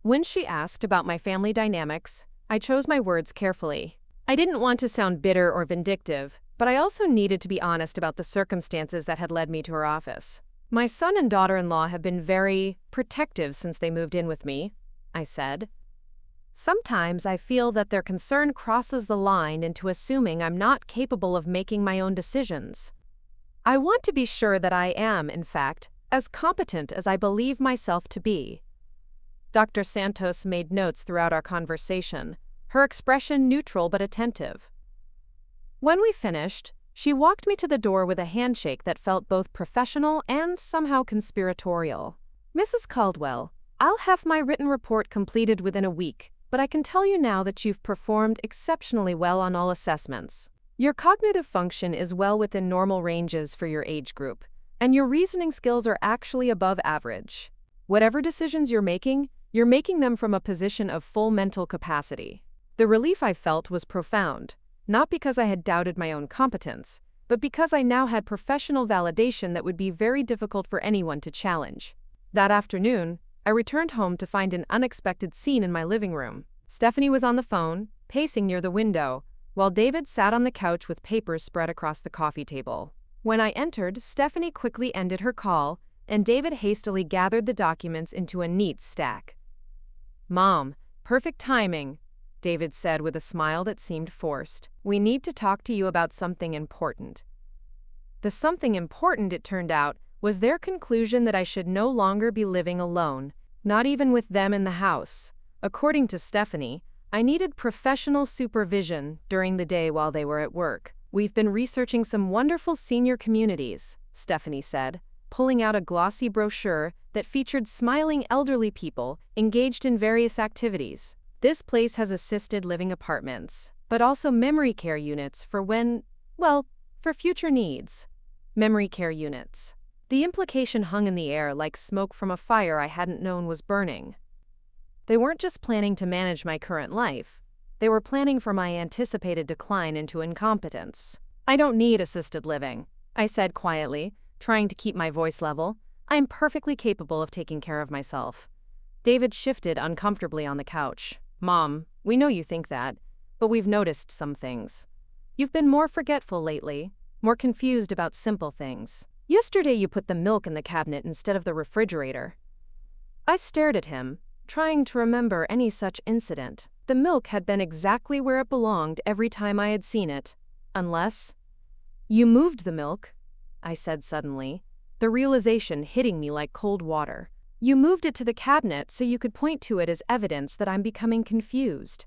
A: When she asked about my family dynamics, I chose my words carefully. I didn't want to sound bitter or vindictive, but I also needed to be honest about the circumstances that had led me to her office. "My son and daughter-in-law have been very protective since they moved in with me," I said. "Sometimes I feel that their concern crosses the line into assuming I'm not capable of making my own decisions. I want to be sure that I am, in fact, as competent as I believe myself to be." Dr. Santos made notes throughout our conversation, her expression neutral but attentive. When we finished, she walked me to the door with a handshake that felt both professional and somehow conspiratorial. "Mrs. Caldwell, I'll have my written report completed within a week, but I can tell you now that you've performed exceptionally well on all assessments. Your cognitive function is well within normal ranges for your age group, and your reasoning skills are actually above average. Whatever decisions you're making them from a position of full mental capacity." The relief I felt was profound, not because I had doubted my own competence, but because I now had professional validation that would be very difficult for anyone to challenge. That afternoon, I returned home to find an unexpected scene in my living room. Stephanie was on the phone, pacing near the window, while David sat on the couch with papers spread across the coffee table. When I entered, Stephanie quickly ended her call, and David hastily gathered the documents into a neat stack. "Mom, perfect timing," David said with a smile that seemed forced. "We need to talk to you about something important." The something important, it turned out, was their conclusion that I should no longer be living alone, not even with them in the house. According to Stephanie, I needed professional supervision during the day while they were at work. "We've been researching some wonderful senior communities," Stephanie said, pulling out a glossy brochure that featured smiling elderly people engaged in various activities. "This place has assisted living apartments, but also memory care units for for future needs." Memory care units. The implication hung in the air like smoke from a fire I hadn't known was burning. They weren't just planning to manage my current life, they were planning for my anticipated decline into incompetence. "I don't need assisted living," I said quietly, trying to keep my voice level. "I'm perfectly capable of taking care of myself." David shifted uncomfortably on the couch. "Mom, we know you think that, but we've noticed some things. You've been more forgetful lately, more confused about simple things. Yesterday you put the milk in the cabinet instead of the refrigerator." I stared at him, trying to remember any such incident. The milk had been exactly where it belonged every time I had seen it, unless— "You moved the milk," I said suddenly, the realization hitting me like cold water. "You moved it to the cabinet so you could point to it as evidence that I'm becoming confused."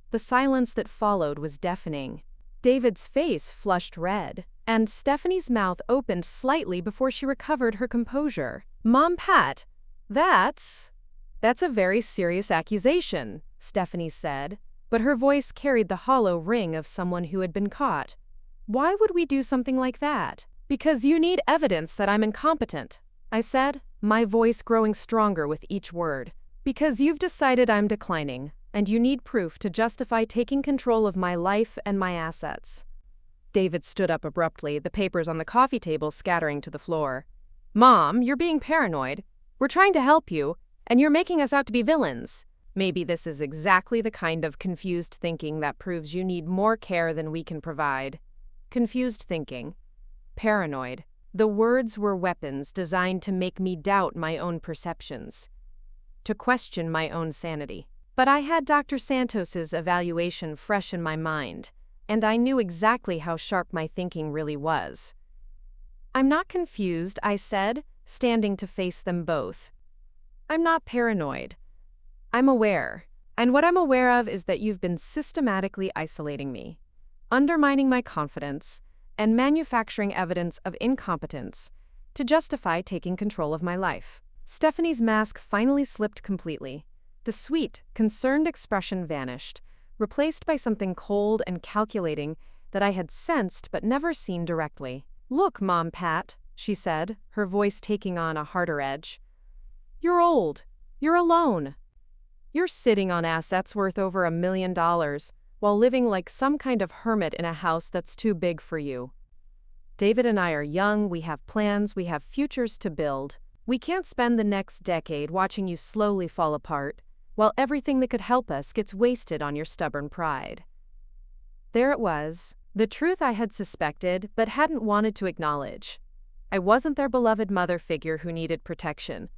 A: The silence that followed was deafening. David's face flushed red, and Stephanie's mouth opened slightly before she recovered her composure. Mom Pat, that's a very serious accusation, Stephanie said, but her voice carried the hollow ring of someone who had been caught. Why would we do something like that? Because you need evidence that I'm incompetent, I said, my voice growing stronger with each word. Because you've decided I'm declining, and you need proof to justify taking control of my life and my assets. David stood up abruptly, the papers on the coffee table scattering to the floor. Mom, you're being paranoid. We're trying to help you, and you're making us out to be villains. Maybe this is exactly the kind of confused thinking that proves you need more care than we can provide. Confused thinking. Paranoid. The words were weapons designed to make me doubt my own perceptions, to question my own sanity. But I had Dr. Santos's evaluation fresh in my mind, and I knew exactly how sharp my thinking really was. I'm not confused, I said, standing to face them both. I'm not paranoid. I'm aware. And what I'm aware of is that you've been systematically isolating me, undermining my confidence, and manufacturing evidence of incompetence to justify taking control of my life. Stephanie's mask finally slipped completely. The sweet, concerned expression vanished, replaced by something cold and calculating that I had sensed but never seen directly. Look, Mom Pat, she said, her voice taking on a harder edge. You're old. You're alone. You're sitting on assets worth over $1 million while living like some kind of hermit in a house that's too big for you. David and I are young, we have plans, we have futures to build. We can't spend the next decade watching you slowly fall apart, while everything that could help us gets wasted on your stubborn pride. There it was, the truth I had suspected but hadn't wanted to acknowledge. I wasn't their beloved mother figure who needed protection.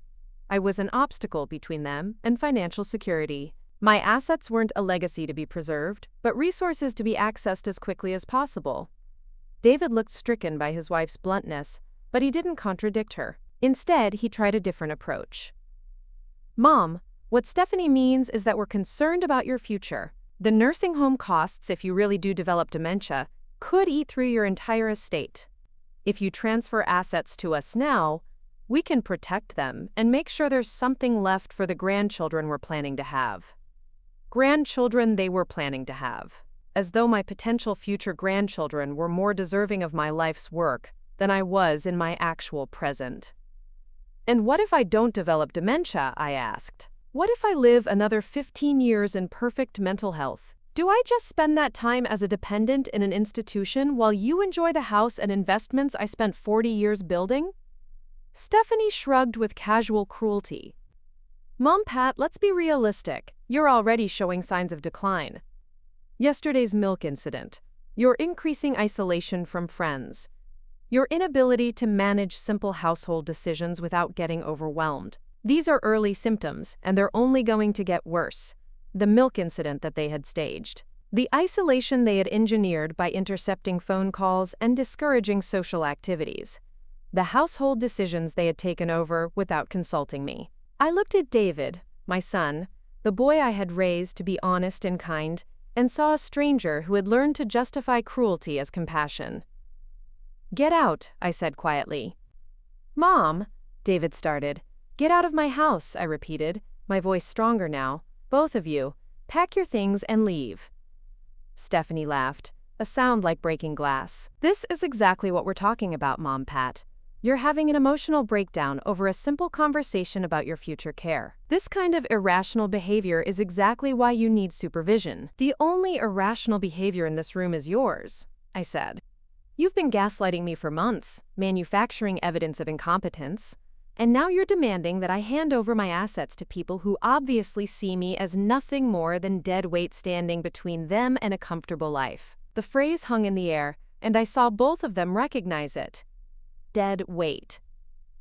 A: I was an obstacle between them and financial security. My assets weren't a legacy to be preserved, but resources to be accessed as quickly as possible. David looked stricken by his wife's bluntness, but he didn't contradict her. Instead, he tried a different approach. Mom, what Stephanie means is that we're concerned about your future. The nursing home costs, if you really do develop dementia, could eat through your entire estate. If you transfer assets to us now, we can protect them and make sure there's something left for the grandchildren we're planning to have. Grandchildren they were planning to have. As though my potential future grandchildren were more deserving of my life's work than I was in my actual present. And what if I don't develop dementia, I asked. What if I live another 15 years in perfect mental health? Do I just spend that time as a dependent in an institution while you enjoy the house and investments I spent 40 years building? Stephanie shrugged with casual cruelty. Mom Pat, let's be realistic. You're already showing signs of decline. Yesterday's milk incident, your increasing isolation from friends, your inability to manage simple household decisions without getting overwhelmed. These are early symptoms, and they're only going to get worse. The milk incident that they had staged. The isolation they had engineered by intercepting phone calls and discouraging social activities. The household decisions they had taken over without consulting me. I looked at David, my son, the boy I had raised to be honest and kind, and saw a stranger who had learned to justify cruelty as compassion. Get out, I said quietly. Mom, David started. Get out of my house, I repeated, my voice stronger now. Both of you, pack your things and leave. Stephanie laughed, a sound like breaking glass. This is exactly what we're talking about, Mom Pat. You're having an emotional breakdown over a simple conversation about your future care. This kind of irrational behavior is exactly why you need supervision. The only irrational behavior in this room is yours, I said. You've been gaslighting me for months, manufacturing evidence of incompetence, and now you're demanding that I hand over my assets to people who obviously see me as nothing more than dead weight standing between them and a comfortable life. The phrase hung in the air, and I saw both of them recognize it. Dead weight.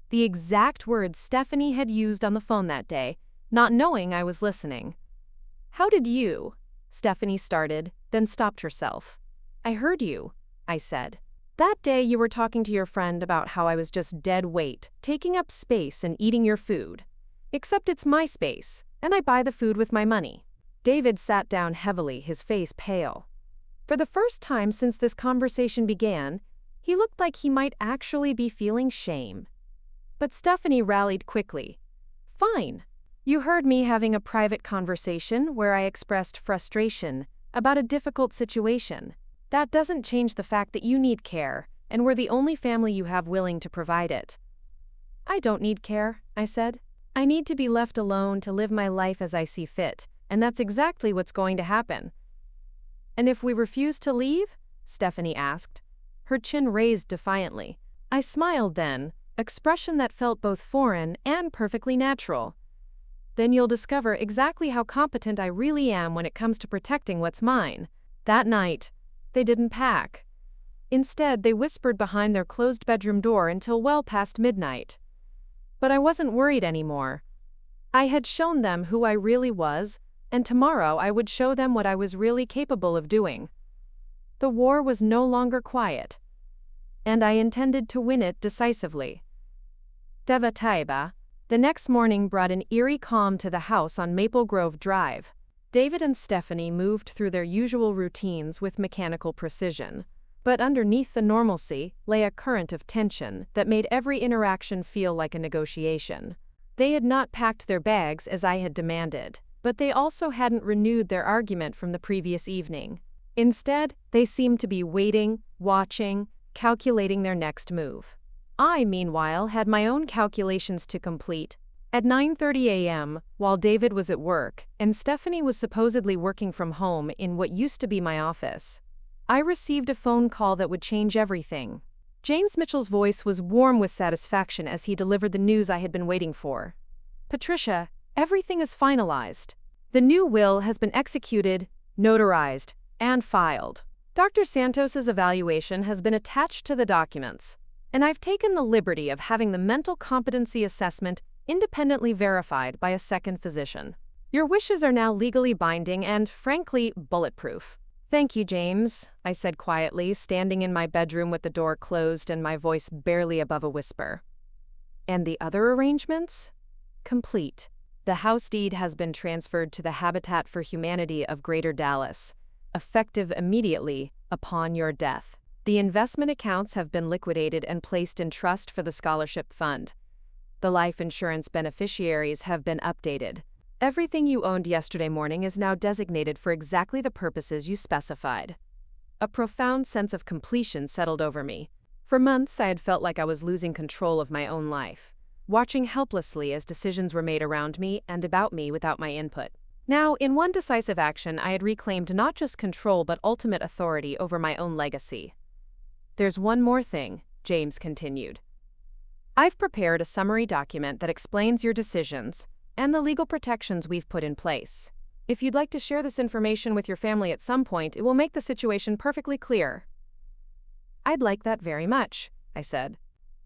A: The exact words Stephanie had used on the phone that day, not knowing I was listening. How did you? Stephanie started, then stopped herself. I heard you, I said. That day you were talking to your friend about how I was just dead weight, taking up space and eating your food. Except it's my space, and I buy the food with my money. David sat down heavily, his face pale. For the first time since this conversation began, he looked like he might actually be feeling shame. But Stephanie rallied quickly. Fine. You heard me having a private conversation where I expressed frustration about a difficult situation. That doesn't change the fact that you need care, and we're the only family you have willing to provide it. I don't need care, I said. I need to be left alone to live my life as I see fit, and that's exactly what's going to happen. And if we refuse to leave? Stephanie asked, her chin raised defiantly. I smiled then, expression that felt both foreign and perfectly natural. Then you'll discover exactly how competent I really am when it comes to protecting what's mine. That night, they didn't pack. Instead, they whispered behind their closed bedroom door until well past midnight. But I wasn't worried anymore. I had shown them who I really was, and tomorrow I would show them what I was really capable of doing. The war was no longer quiet, and I intended to win it decisively. Deva Taiba. The next morning brought an eerie calm to the house on Maple Grove Drive. David and Stephanie moved through their usual routines with mechanical precision, but underneath the normalcy lay a current of tension that made every interaction feel like a negotiation. They had not packed their bags as I had demanded, but they also hadn't renewed their argument from the previous evening. Instead, they seemed to be waiting, watching, calculating their next move. I, meanwhile, had my own calculations to complete. At 9:30 a.m., while David was at work and Stephanie was supposedly working from home in what used to be my office, I received a phone call that would change everything. James Mitchell's voice was warm with satisfaction as he delivered the news I had been waiting for. Patricia, everything is finalized. The new will has been executed, notarized, and filed. Dr. Santos's evaluation has been attached to the documents, and I've taken the liberty of having the mental competency assessment independently verified by a second physician. Your wishes are now legally binding and, frankly, bulletproof. Thank you, James, I said quietly, standing in my bedroom with the door closed and my voice barely above a whisper. And the other arrangements? Complete. The house deed has been transferred to the Habitat for Humanity of Greater Dallas, effective immediately upon your death. The investment accounts have been liquidated and placed in trust for the scholarship fund. The life insurance beneficiaries have been updated. Everything you owned yesterday morning is now designated for exactly the purposes you specified. A profound sense of completion settled over me. For months, I had felt like I was losing control of my own life, watching helplessly as decisions were made around me and about me without my input. Now, in one decisive action, I had reclaimed not just control but ultimate authority over my own legacy. There's one more thing, James continued. I've prepared a summary document that explains your decisions and the legal protections we've put in place. If you'd like to share this information with your family at some point, it will make the situation perfectly clear. I'd like that very much, I said.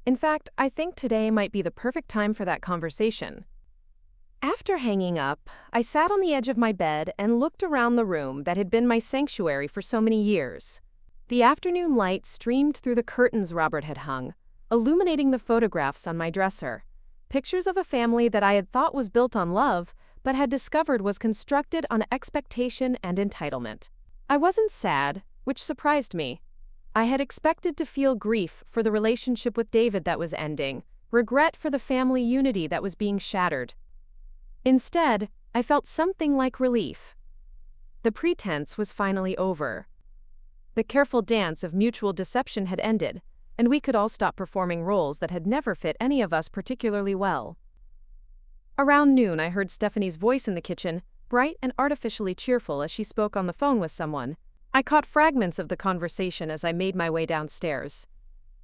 A: In fact, I think today might be the perfect time for that conversation. After hanging up, I sat on the edge of my bed and looked around the room that had been my sanctuary for so many years. The afternoon light streamed through the curtains Robert had hung, illuminating the photographs on my dresser. Pictures of a family that I had thought was built on love, but had discovered was constructed on expectation and entitlement. I wasn't sad, which surprised me. I had expected to feel grief for the relationship with David that was ending, regret for the family unity that was being shattered. Instead, I felt something like relief. The pretense was finally over. The careful dance of mutual deception had ended, and we could all stop performing roles that had never fit any of us particularly well. Around noon, I heard Stephanie's voice in the kitchen, bright and artificially cheerful as she spoke on the phone with someone. I caught fragments of the conversation as I made my way downstairs.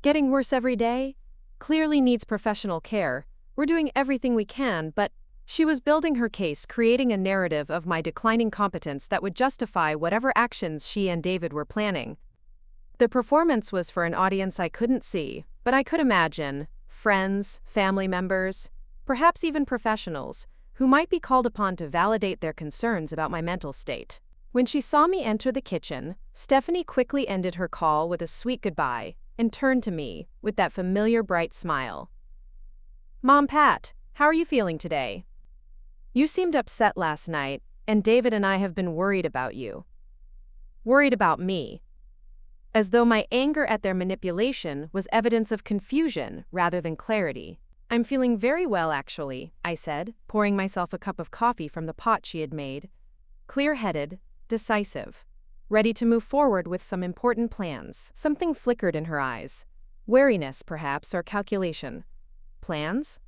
A: Getting worse every day? Clearly needs professional care. We're doing everything we can, but she was building her case, creating a narrative of my declining competence that would justify whatever actions she and David were planning. The performance was for an audience I couldn't see, but I could imagine friends, family members, perhaps even professionals, who might be called upon to validate their concerns about my mental state. When she saw me enter the kitchen, Stephanie quickly ended her call with a sweet goodbye and turned to me with that familiar bright smile. "Mom Pat, how are you feeling today? You seemed upset last night, and David and I have been worried about you." Worried about me. As though my anger at their manipulation was evidence of confusion rather than clarity. I'm feeling very well, actually, I said, pouring myself a cup of coffee from the pot she had made. Clear-headed, decisive, ready to move forward with some important plans. Something flickered in her eyes. Wariness, perhaps, or calculation. Plans?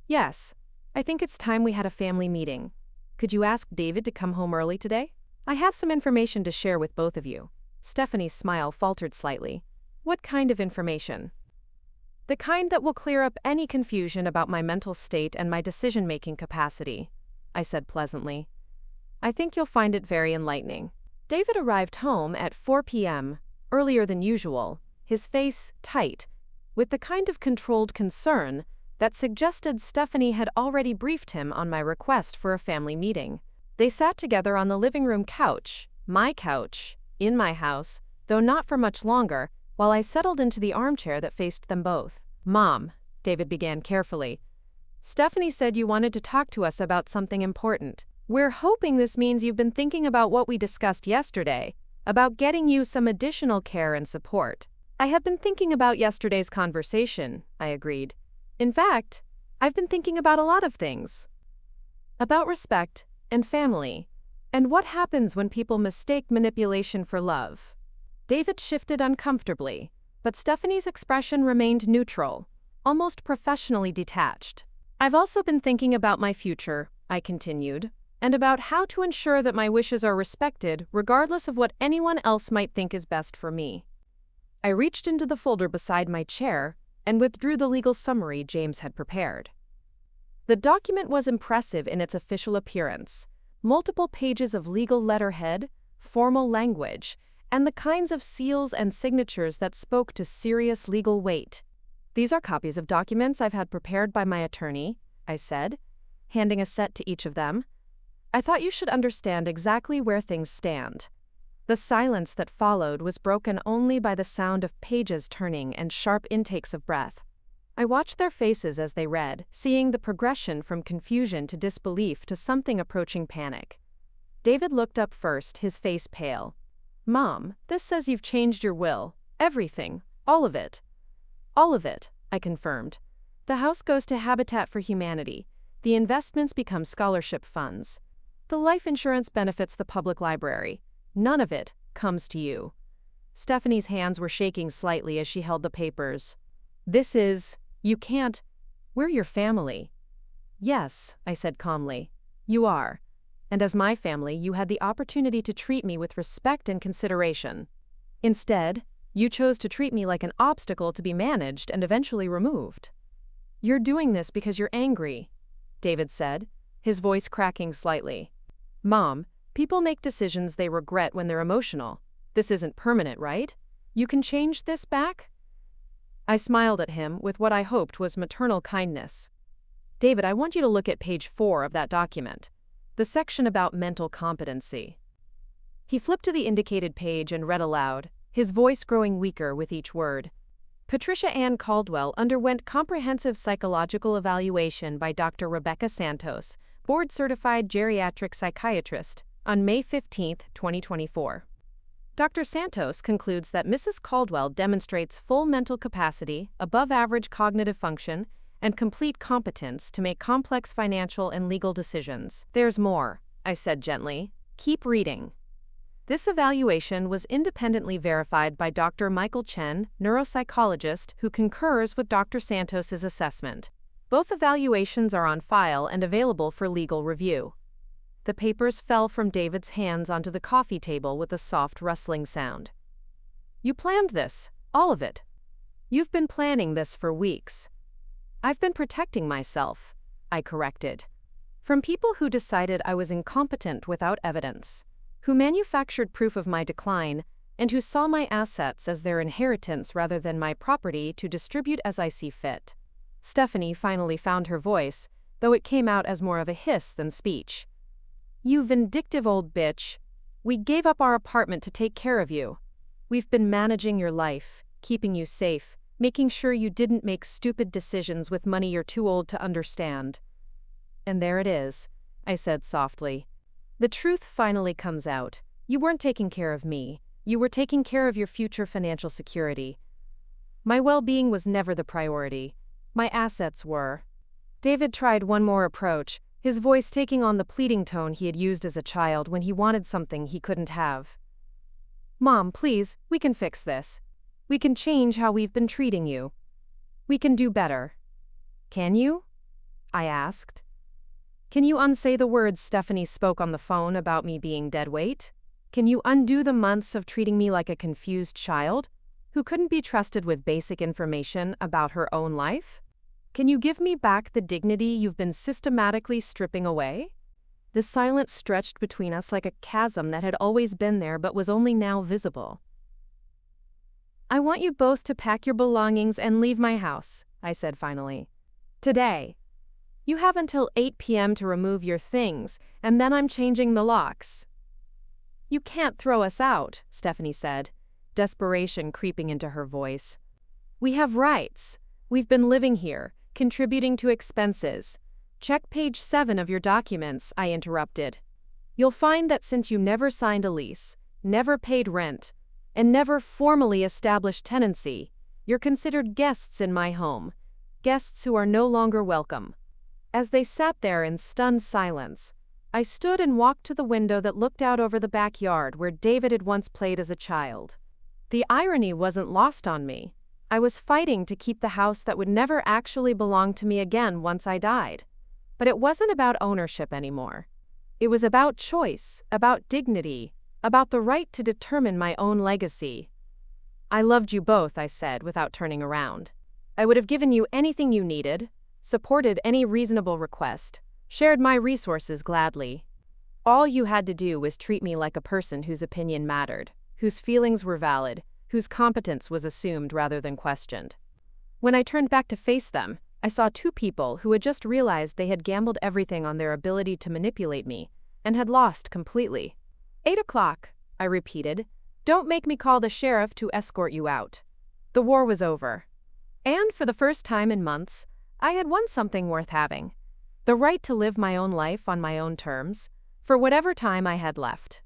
A: Yes. I think it's time we had a family meeting. Could you ask David to come home early today? I have some information to share with both of you. Stephanie's smile faltered slightly. What kind of information? The kind that will clear up any confusion about my mental state and my decision-making capacity, I said pleasantly. I think you'll find it very enlightening. David arrived home at 4 p.m., earlier than usual, his face tight, with the kind of controlled concern that suggested Stephanie had already briefed him on my request for a family meeting. They sat together on the living room couch, my couch, in my house, though not for much longer, while I settled into the armchair that faced them both. Mom, David began carefully, Stephanie said you wanted to talk to us about something important. We're hoping this means you've been thinking about what we discussed yesterday, about getting you some additional care and support. I have been thinking about yesterday's conversation, I agreed. In fact, I've been thinking about a lot of things. About respect and family, and what happens when people mistake manipulation for love. David shifted uncomfortably, but Stephanie's expression remained neutral, almost professionally detached. I've also been thinking about my future, I continued, and about how to ensure that my wishes are respected regardless of what anyone else might think is best for me. I reached into the folder beside my chair and withdrew the legal summary James had prepared. The document was impressive in its official appearance, multiple pages of legal letterhead, formal language, and the kinds of seals and signatures that spoke to serious legal weight. These are copies of documents I've had prepared by my attorney, I said, handing a set to each of them. I thought you should understand exactly where things stand. The silence that followed was broken only by the sound of pages turning and sharp intakes of breath. I watched their faces as they read, seeing the progression from confusion to disbelief to something approaching panic. David looked up first, his face pale. Mom, this says you've changed your will. Everything. All of it. All of it, I confirmed. The house goes to Habitat for Humanity. The investments become scholarship funds. The life insurance benefits the public library. None of it comes to you. Stephanie's hands were shaking slightly as she held the papers. You can't. We're your family. Yes, I said calmly. You are. And as my family, you had the opportunity to treat me with respect and consideration. Instead, you chose to treat me like an obstacle to be managed and eventually removed. You're doing this because you're angry, David said, his voice cracking slightly. Mom, people make decisions they regret when they're emotional. This isn't permanent, right? You can change this back? I smiled at him with what I hoped was maternal kindness. David, I want you to look at page 4 of that document. The section about mental competency. He flipped to the indicated page and read aloud, his voice growing weaker with each word. Patricia Ann Caldwell underwent comprehensive psychological evaluation by Dr. Rebecca Santos, board-certified geriatric psychiatrist, on May 15, 2024. Dr. Santos concludes that Mrs. Caldwell demonstrates full mental capacity, above-average cognitive function, and complete competence to make complex financial and legal decisions. There's more, I said gently. Keep reading. This evaluation was independently verified by Dr. Michael Chen, neuropsychologist, who concurs with Dr. Santos's assessment. Both evaluations are on file and available for legal review. The papers fell from David's hands onto the coffee table with a soft rustling sound. You planned this, all of it. You've been planning this for weeks. I've been protecting myself, I corrected. From people who decided I was incompetent without evidence, who manufactured proof of my decline, and who saw my assets as their inheritance rather than my property to distribute as I see fit. Stephanie finally found her voice, though it came out as more of a hiss than speech. You vindictive old bitch. We gave up our apartment to take care of you. We've been managing your life, keeping you safe, making sure you didn't make stupid decisions with money you're too old to understand. And there it is, I said softly. The truth finally comes out. You weren't taking care of me. You were taking care of your future financial security. My well-being was never the priority. My assets were. David tried one more approach, his voice taking on the pleading tone he had used as a child when he wanted something he couldn't have. Mom, please, we can fix this. We can change how we've been treating you. We can do better. Can you? I asked. Can you unsay the words Stephanie spoke on the phone about me being dead weight? Can you undo the months of treating me like a confused child who couldn't be trusted with basic information about her own life? Can you give me back the dignity you've been systematically stripping away? The silence stretched between us like a chasm that had always been there but was only now visible. I want you both to pack your belongings and leave my house, I said finally. Today. You have until 8 p.m. to remove your things, and then I'm changing the locks. You can't throw us out, Stephanie said, desperation creeping into her voice. We have rights. We've been living here, contributing to expenses. Check page 7 of your documents, I interrupted. You'll find that since you never signed a lease, never paid rent, and never formally established tenancy, you're considered guests in my home, guests who are no longer welcome. As they sat there in stunned silence, I stood and walked to the window that looked out over the backyard where David had once played as a child. The irony wasn't lost on me. I was fighting to keep the house that would never actually belong to me again once I died. But it wasn't about ownership anymore. It was about choice, about dignity, about the right to determine my own legacy. I loved you both, I said without turning around. I would have given you anything you needed, supported any reasonable request, shared my resources gladly. All you had to do was treat me like a person whose opinion mattered, whose feelings were valid, whose competence was assumed rather than questioned. When I turned back to face them, I saw two people who had just realized they had gambled everything on their ability to manipulate me, and had lost completely. 8 o'clock, I repeated. Don't make me call the sheriff to escort you out. The war was over. And for the first time in months, I had won something worth having. The right to live my own life on my own terms, for whatever time I had left.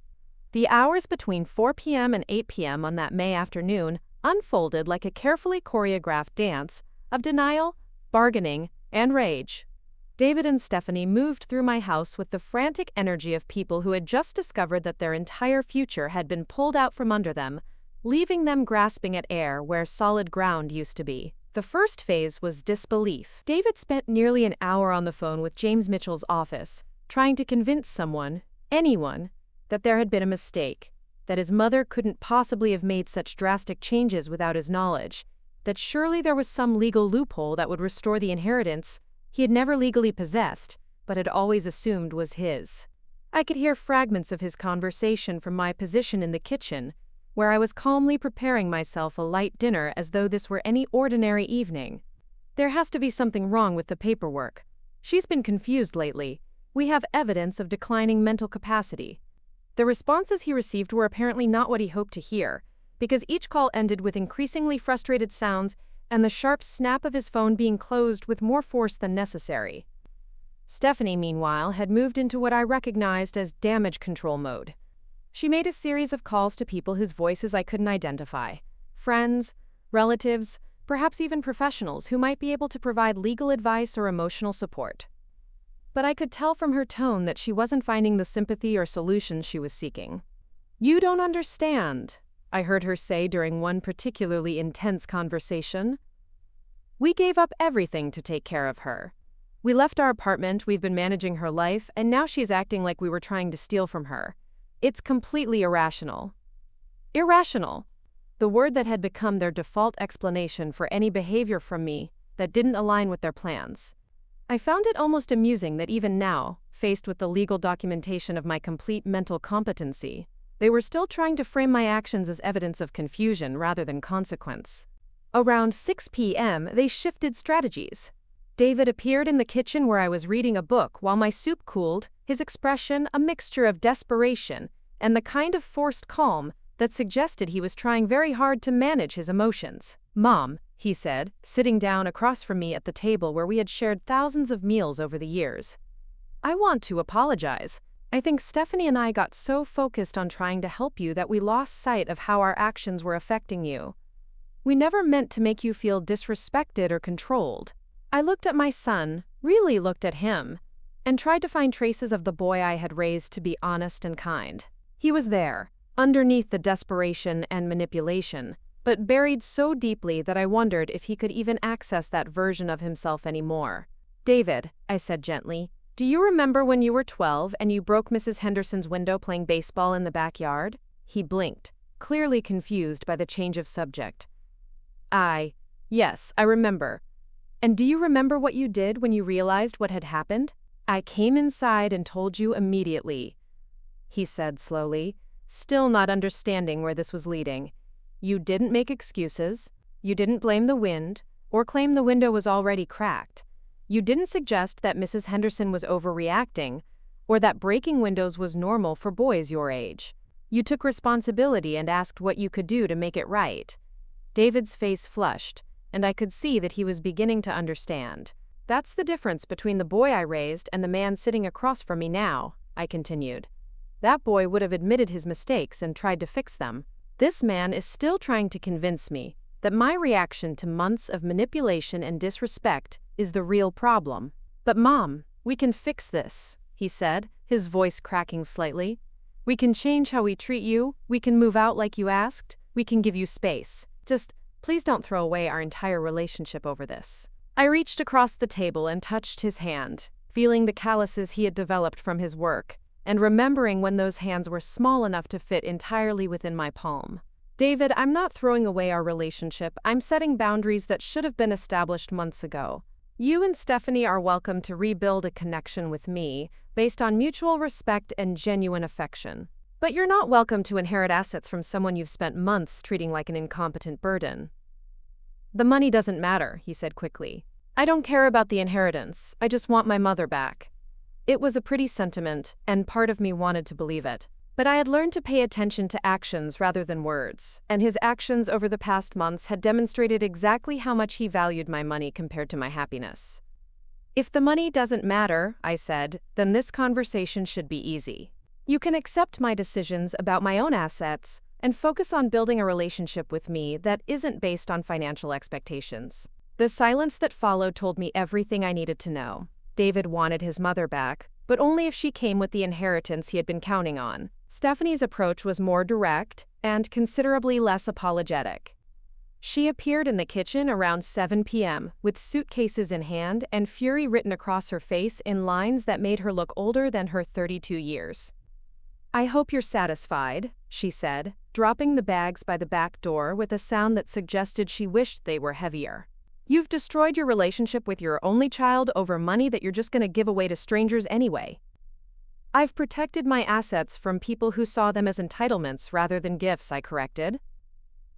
A: The hours between 4 p.m. and 8 p.m. on that May afternoon unfolded like a carefully choreographed dance of denial, bargaining, and rage. David and Stephanie moved through my house with the frantic energy of people who had just discovered that their entire future had been pulled out from under them, leaving them grasping at air where solid ground used to be. The first phase was disbelief. David spent nearly an hour on the phone with James Mitchell's office, trying to convince someone, anyone, that there had been a mistake, that his mother couldn't possibly have made such drastic changes without his knowledge, that surely there was some legal loophole that would restore the inheritance he had never legally possessed, but had always assumed was his. I could hear fragments of his conversation from my position in the kitchen, where I was calmly preparing myself a light dinner as though this were any ordinary evening. There has to be something wrong with the paperwork. She's been confused lately. We have evidence of declining mental capacity. The responses he received were apparently not what he hoped to hear, because each call ended with increasingly frustrated sounds and the sharp snap of his phone being closed with more force than necessary. Stephanie, meanwhile, had moved into what I recognized as damage control mode. She made a series of calls to people whose voices I couldn't identify. Friends, relatives, perhaps even professionals who might be able to provide legal advice or emotional support. But I could tell from her tone that she wasn't finding the sympathy or solutions she was seeking. "You don't understand," I heard her say during one particularly intense conversation. "We gave up everything to take care of her. We left our apartment, we've been managing her life, and now she's acting like we were trying to steal from her. It's completely irrational." Irrational. The word that had become their default explanation for any behavior from me that didn't align with their plans. I found it almost amusing that even now, faced with the legal documentation of my complete mental competency, they were still trying to frame my actions as evidence of confusion rather than consequence. Around 6 p.m., they shifted strategies. David appeared in the kitchen where I was reading a book while my soup cooled, his expression a mixture of desperation and the kind of forced calm that suggested he was trying very hard to manage his emotions. "Mom," he said, sitting down across from me at the table where we had shared thousands of meals over the years. "I want to apologize. I think Stephanie and I got so focused on trying to help you that we lost sight of how our actions were affecting you. We never meant to make you feel disrespected or controlled. I looked at my son, really looked at him, and tried to find traces of the boy I had raised to be honest and kind. He was there, underneath the desperation and manipulation, but buried so deeply that I wondered if he could even access that version of himself anymore. "David," I said gently, "do you remember when you were 12 and you broke Mrs. Henderson's window playing baseball in the backyard?" He blinked, clearly confused by the change of subject. Yes, I remember. And do you remember what you did when you realized what had happened?" "I came inside and told you immediately," he said slowly, still not understanding where this was leading. "You didn't make excuses. You didn't blame the wind, or claim the window was already cracked. You didn't suggest that Mrs. Henderson was overreacting, or that breaking windows was normal for boys your age. You took responsibility and asked what you could do to make it right." David's face flushed, and I could see that he was beginning to understand. "That's the difference between the boy I raised and the man sitting across from me now," I continued. "That boy would have admitted his mistakes and tried to fix them. This man is still trying to convince me that my reaction to months of manipulation and disrespect is the real problem." "But Mom, we can fix this," he said, his voice cracking slightly. "We can change how we treat you, we can move out like you asked, we can give you space. Just, please don't throw away our entire relationship over this." I reached across the table and touched his hand, feeling the calluses he had developed from his work, and remembering when those hands were small enough to fit entirely within my palm. "David, I'm not throwing away our relationship. I'm setting boundaries that should have been established months ago. You and Stephanie are welcome to rebuild a connection with me based on mutual respect and genuine affection. But you're not welcome to inherit assets from someone you've spent months treating like an incompetent burden." "The money doesn't matter," he said quickly. "I don't care about the inheritance. I just want my mother back." It was a pretty sentiment, and part of me wanted to believe it. But I had learned to pay attention to actions rather than words, and his actions over the past months had demonstrated exactly how much he valued my money compared to my happiness. "If the money doesn't matter," I said, "then this conversation should be easy. You can accept my decisions about my own assets and focus on building a relationship with me that isn't based on financial expectations." The silence that followed told me everything I needed to know. David wanted his mother back, but only if she came with the inheritance he had been counting on. Stephanie's approach was more direct and considerably less apologetic. She appeared in the kitchen around 7 p.m. with suitcases in hand and fury written across her face in lines that made her look older than her 32 years. "I hope you're satisfied," she said, dropping the bags by the back door with a sound that suggested she wished they were heavier. "You've destroyed your relationship with your only child over money that you're just going to give away to strangers anyway. I've protected my assets from people who saw them as entitlements rather than gifts," I corrected.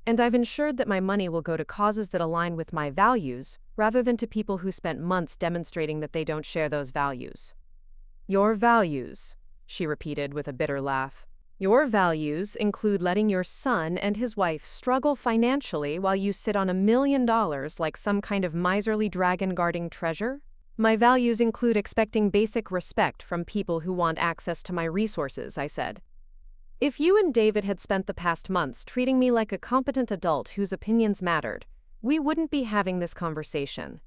A: "And I've ensured that my money will go to causes that align with my values rather than to people who spent months demonstrating that they don't share those values." "Your values," she repeated with a bitter laugh. "Your values include letting your son and his wife struggle financially while you sit on $1 million like some kind of miserly dragon guarding treasure? My values include expecting basic respect from people who want access to my resources," I said. "If you and David had spent the past months treating me like a competent adult whose opinions mattered, we wouldn't be having this conversation.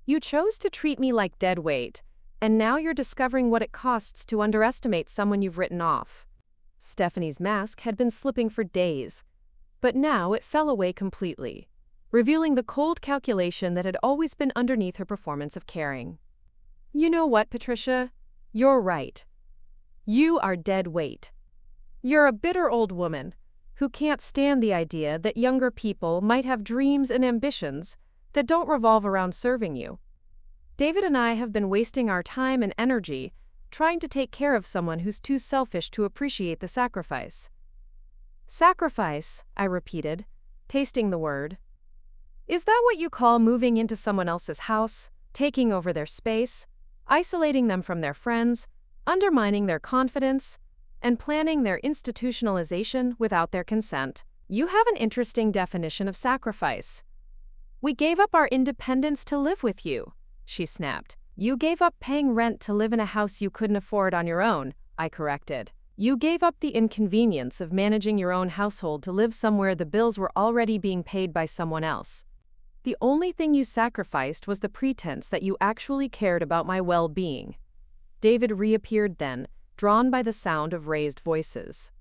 A: You chose to treat me like dead weight, and now you're discovering what it costs to underestimate someone you've written off." Stephanie's mask had been slipping for days, but now it fell away completely, revealing the cold calculation that had always been underneath her performance of caring. "You know what, Patricia? You're right. You are dead weight. You're a bitter old woman who can't stand the idea that younger people might have dreams and ambitions that don't revolve around serving you. David and I have been wasting our time and energy trying to take care of someone who's too selfish to appreciate the sacrifice." "Sacrifice," I repeated, tasting the word. "Is that what you call moving into someone else's house, taking over their space, isolating them from their friends, undermining their confidence, and planning their institutionalization without their consent? You have an interesting definition of sacrifice." "We gave up our independence to live with you," she snapped. "You gave up paying rent to live in a house you couldn't afford on your own," I corrected. "You gave up the inconvenience of managing your own household to live somewhere the bills were already being paid by someone else." The only thing you sacrificed was the pretense that you actually cared about my well-being. David reappeared then, drawn by the sound of raised voices.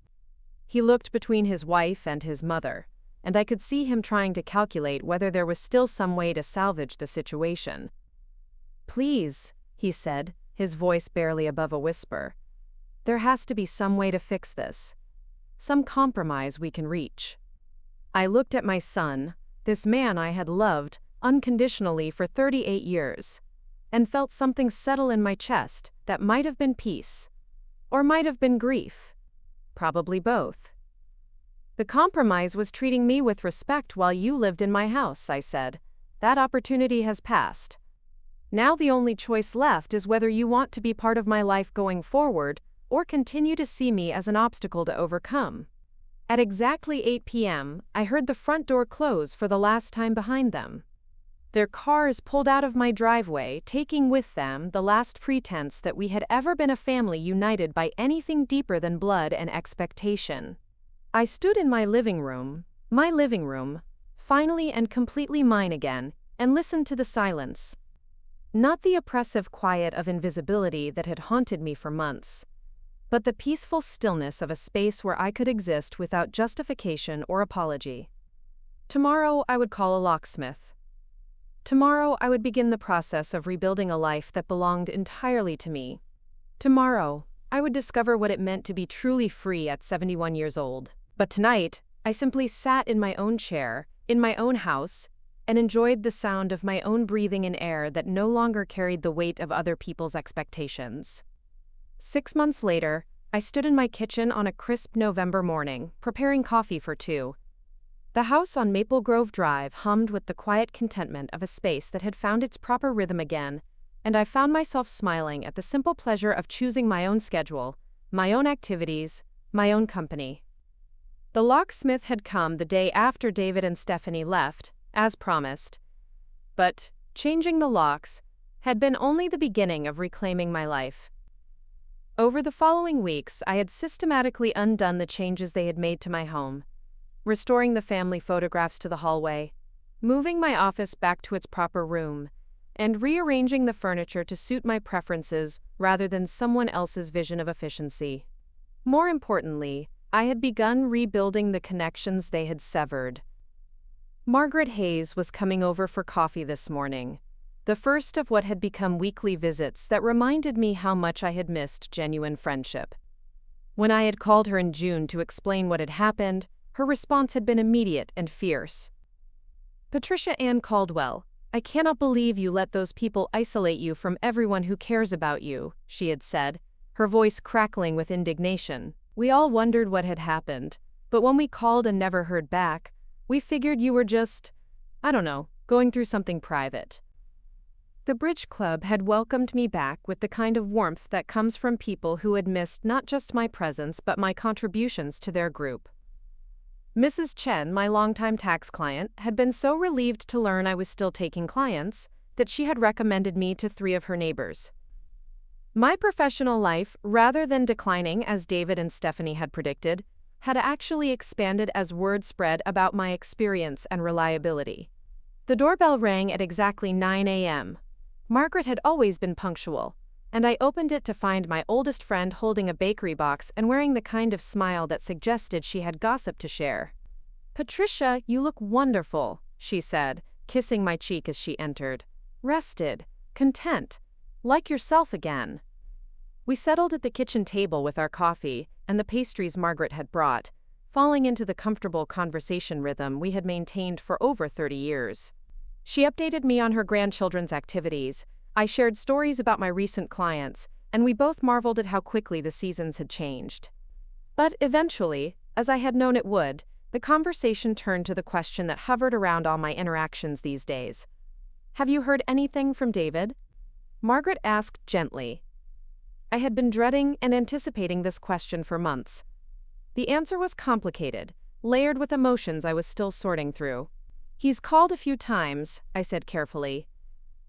A: He looked between his wife and his mother, and I could see him trying to calculate whether there was still some way to salvage the situation. "Please," he said, his voice barely above a whisper. "There has to be some way to fix this. Some compromise we can reach." I looked at my son, this man I had loved unconditionally for 38 years, and felt something settle in my chest that might have been peace, or might have been grief. Probably both. "The compromise was treating me with respect while you lived in my house," I said. "That opportunity has passed. Now the only choice left is whether you want to be part of my life going forward or continue to see me as an obstacle to overcome." At exactly 8 p.m., I heard the front door close for the last time behind them. Their cars pulled out of my driveway, taking with them the last pretense that we had ever been a family united by anything deeper than blood and expectation. I stood in my living room, finally and completely mine again, and listened to the silence. Not the oppressive quiet of invisibility that had haunted me for months, but the peaceful stillness of a space where I could exist without justification or apology. Tomorrow I would call a locksmith. Tomorrow I would begin the process of rebuilding a life that belonged entirely to me. Tomorrow I would discover what it meant to be truly free at 71 years old. But tonight, I simply sat in my own chair, in my own house, and enjoyed the sound of my own breathing in air that no longer carried the weight of other people's expectations. 6 months later, I stood in my kitchen on a crisp November morning, preparing coffee for two. The house on Maple Grove Drive hummed with the quiet contentment of a space that had found its proper rhythm again, and I found myself smiling at the simple pleasure of choosing my own schedule, my own activities, my own company. The locksmith had come the day after David and Stephanie left, as promised. But changing the locks had been only the beginning of reclaiming my life. Over the following weeks, I had systematically undone the changes they had made to my home, restoring the family photographs to the hallway, moving my office back to its proper room, and rearranging the furniture to suit my preferences rather than someone else's vision of efficiency. More importantly, I had begun rebuilding the connections they had severed. Margaret Hayes was coming over for coffee this morning, the first of what had become weekly visits that reminded me how much I had missed genuine friendship. When I had called her in June to explain what had happened, her response had been immediate and fierce. "Patricia Ann Caldwell, I cannot believe you let those people isolate you from everyone who cares about you," she had said, her voice crackling with indignation. "We all wondered what had happened, but when we called and never heard back, we figured you were just, going through something private." The Bridge Club had welcomed me back with the kind of warmth that comes from people who had missed not just my presence but my contributions to their group. Mrs. Chen, my longtime tax client, had been so relieved to learn I was still taking clients that she had recommended me to 3 of her neighbors. My professional life, rather than declining as David and Stephanie had predicted, had actually expanded as word spread about my experience and reliability. The doorbell rang at exactly 9 a.m. Margaret had always been punctual, and I opened it to find my oldest friend holding a bakery box and wearing the kind of smile that suggested she had gossip to share. "Patricia, you look wonderful," she said, kissing my cheek as she entered. "Rested, content, like yourself again." We settled at the kitchen table with our coffee and the pastries Margaret had brought, falling into the comfortable conversation rhythm we had maintained for over 30 years. She updated me on her grandchildren's activities, I shared stories about my recent clients, and we both marveled at how quickly the seasons had changed. But eventually, as I had known it would, the conversation turned to the question that hovered around all my interactions these days. "Have you heard anything from David?" Margaret asked gently. I had been dreading and anticipating this question for months. The answer was complicated, layered with emotions I was still sorting through. "He's called a few times," I said carefully.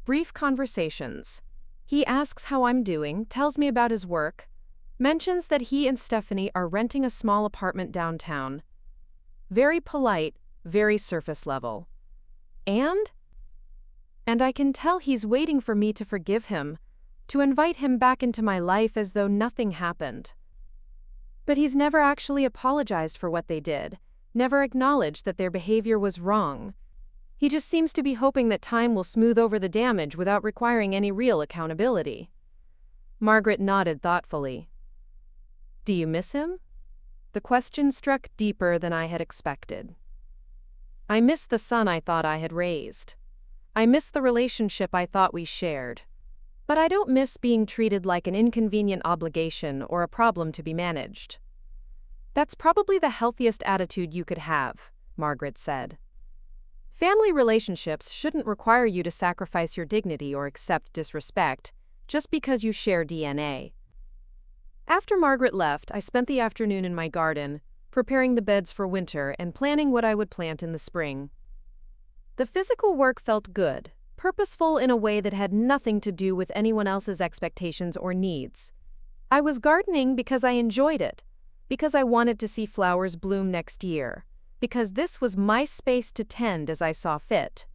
A: "Brief conversations. He asks how I'm doing, tells me about his work, mentions that he and Stephanie are renting a small apartment downtown. Very polite, very surface level. And And I can tell he's waiting for me to forgive him, to invite him back into my life as though nothing happened. But he's never actually apologized for what they did, never acknowledged that their behavior was wrong. He just seems to be hoping that time will smooth over the damage without requiring any real accountability. Margaret nodded thoughtfully. Do you miss him? The question struck deeper than I had expected. I miss the son I thought I had raised. I miss the relationship I thought we shared. But I don't miss being treated like an inconvenient obligation or a problem to be managed. That's probably the healthiest attitude you could have, Margaret said. Family relationships shouldn't require you to sacrifice your dignity or accept disrespect just because you share DNA. After Margaret left, I spent the afternoon in my garden, preparing the beds for winter and planning what I would plant in the spring. The physical work felt good, purposeful in a way that had nothing to do with anyone else's expectations or needs. I was gardening because I enjoyed it, because I wanted to see flowers bloom next year, because this was my space to tend as I saw fit.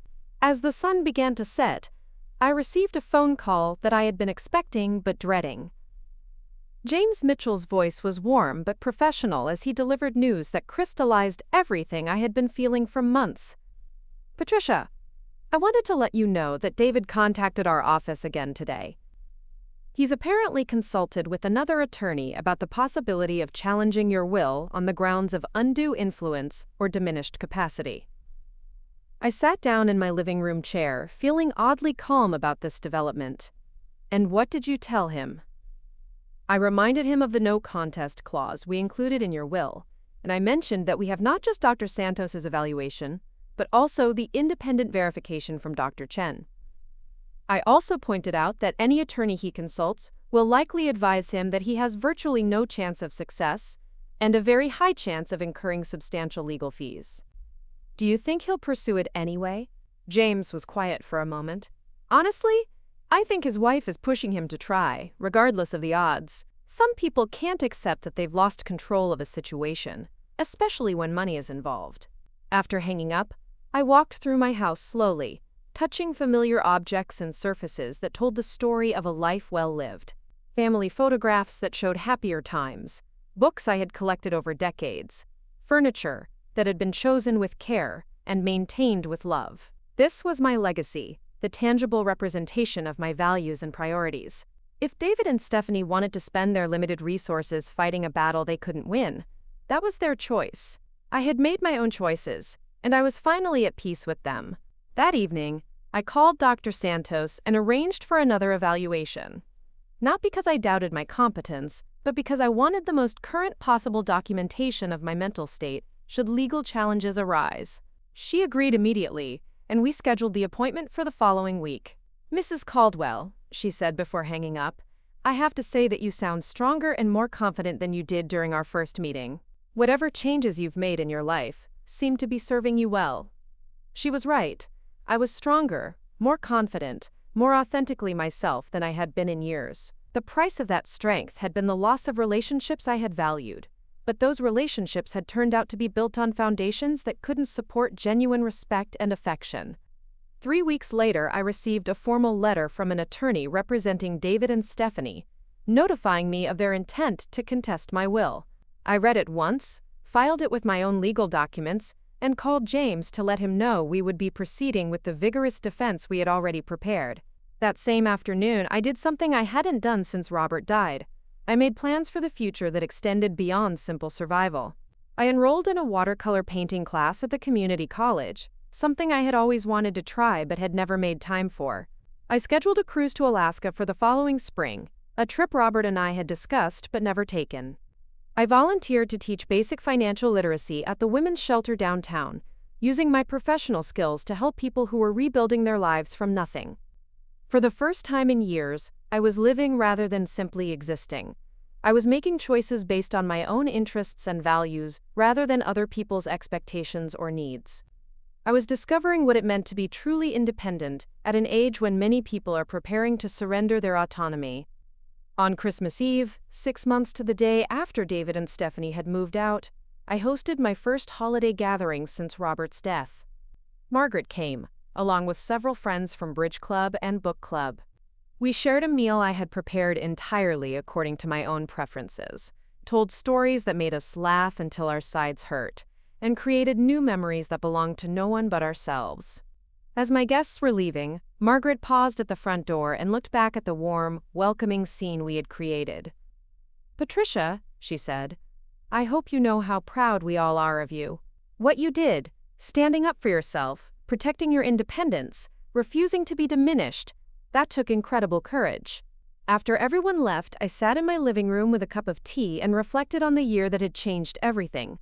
A: As the sun began to set, I received a phone call that I had been expecting but dreading. James Mitchell's voice was warm but professional as he delivered news that crystallized everything I had been feeling for months. Patricia, I wanted to let you know that David contacted our office again today. He's apparently consulted with another attorney about the possibility of challenging your will on the grounds of undue influence or diminished capacity. I sat down in my living room chair, feeling oddly calm about this development. And what did you tell him? I reminded him of the no contest clause we included in your will, and I mentioned that we have not just Dr. Santos's evaluation, but also the independent verification from Dr. Chen. I also pointed out that any attorney he consults will likely advise him that he has virtually no chance of success and a very high chance of incurring substantial legal fees. Do you think he'll pursue it anyway? James was quiet for a moment. Honestly, I think his wife is pushing him to try, regardless of the odds. Some people can't accept that they've lost control of a situation, especially when money is involved. After hanging up, I walked through my house slowly, touching familiar objects and surfaces that told the story of a life well lived. Family photographs that showed happier times, books I had collected over decades, furniture that had been chosen with care and maintained with love. This was my legacy, the tangible representation of my values and priorities. If David and Stephanie wanted to spend their limited resources fighting a battle they couldn't win, that was their choice. I had made my own choices, and I was finally at peace with them. That evening, I called Dr. Santos and arranged for another evaluation. Not because I doubted my competence, but because I wanted the most current possible documentation of my mental state should legal challenges arise. She agreed immediately, and we scheduled the appointment for the following week. Mrs. Caldwell, she said before hanging up, I have to say that you sound stronger and more confident than you did during our first meeting. Whatever changes you've made in your life seem to be serving you well. She was right. I was stronger, more confident, more authentically myself than I had been in years. The price of that strength had been the loss of relationships I had valued, but those relationships had turned out to be built on foundations that couldn't support genuine respect and affection. 3 weeks later, I received a formal letter from an attorney representing David and Stephanie, notifying me of their intent to contest my will. I read it once, filed it with my own legal documents, and called James to let him know we would be proceeding with the vigorous defense we had already prepared. That same afternoon, I did something I hadn't done since Robert died. I made plans for the future that extended beyond simple survival. I enrolled in a watercolor painting class at the community college, something I had always wanted to try but had never made time for. I scheduled a cruise to Alaska for the following spring, a trip Robert and I had discussed but never taken. I volunteered to teach basic financial literacy at the women's shelter downtown, using my professional skills to help people who were rebuilding their lives from nothing. For the first time in years, I was living rather than simply existing. I was making choices based on my own interests and values rather than other people's expectations or needs. I was discovering what it meant to be truly independent at an age when many people are preparing to surrender their autonomy. On Christmas Eve, 6 months to the day after David and Stephanie had moved out, I hosted my first holiday gathering since Robert's death. Margaret came, along with several friends from bridge club and book club. We shared a meal I had prepared entirely according to my own preferences, told stories that made us laugh until our sides hurt, and created new memories that belonged to no one but ourselves. As my guests were leaving, Margaret paused at the front door and looked back at the warm, welcoming scene we had created. "Patricia," she said, "I hope you know how proud we all are of you. What you did, standing up for yourself, protecting your independence, refusing to be diminished, that took incredible courage." After everyone left, I sat in my living room with a cup of tea and reflected on the year that had changed everything.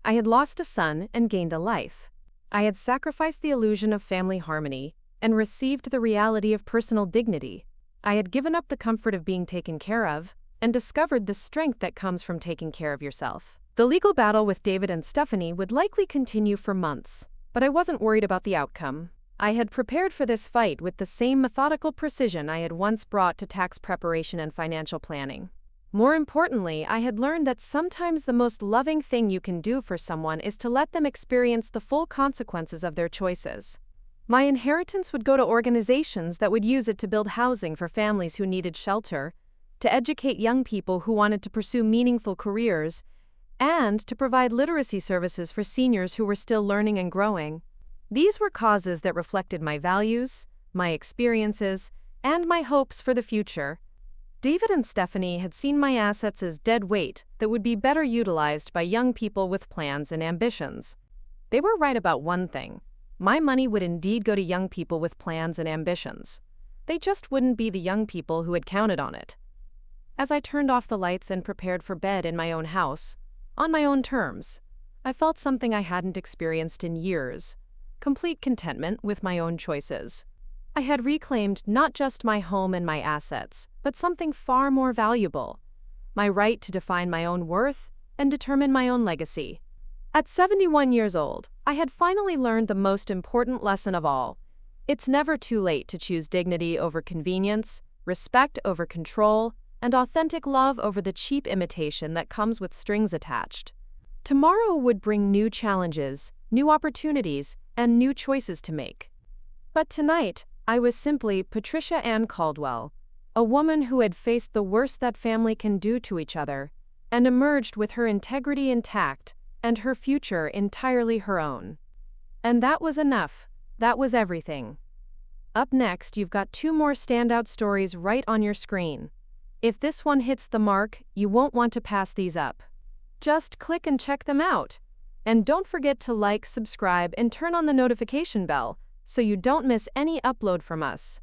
A: I had lost a son and gained a life. I had sacrificed the illusion of family harmony and received the reality of personal dignity. I had given up the comfort of being taken care of and discovered the strength that comes from taking care of yourself. The legal battle with David and Stephanie would likely continue for months, but I wasn't worried about the outcome. I had prepared for this fight with the same methodical precision I had once brought to tax preparation and financial planning. More importantly, I had learned that sometimes the most loving thing you can do for someone is to let them experience the full consequences of their choices. My inheritance would go to organizations that would use it to build housing for families who needed shelter, to educate young people who wanted to pursue meaningful careers, and to provide literacy services for seniors who were still learning and growing. These were causes that reflected my values, my experiences, and my hopes for the future. David and Stephanie had seen my assets as dead weight that would be better utilized by young people with plans and ambitions. They were right about one thing. My money would indeed go to young people with plans and ambitions. They just wouldn't be the young people who had counted on it. As I turned off the lights and prepared for bed in my own house, on my own terms, I felt something I hadn't experienced in years: complete contentment with my own choices. I had reclaimed not just my home and my assets, but something far more valuable: my right to define my own worth and determine my own legacy. At 71 years old, I had finally learned the most important lesson of all. It's never too late to choose dignity over convenience, respect over control, and authentic love over the cheap imitation that comes with strings attached. Tomorrow would bring new challenges, new opportunities, and new choices to make. But tonight, I was simply Patricia Ann Caldwell, a woman who had faced the worst that family can do to each other, and emerged with her integrity intact and her future entirely her own. And that was enough. That was everything. Up next, you've got 2 more standout stories right on your screen. If this one hits the mark, you won't want to pass these up. Just click and check them out. And don't forget to like, subscribe, and turn on the notification bell so you don't miss any upload from us.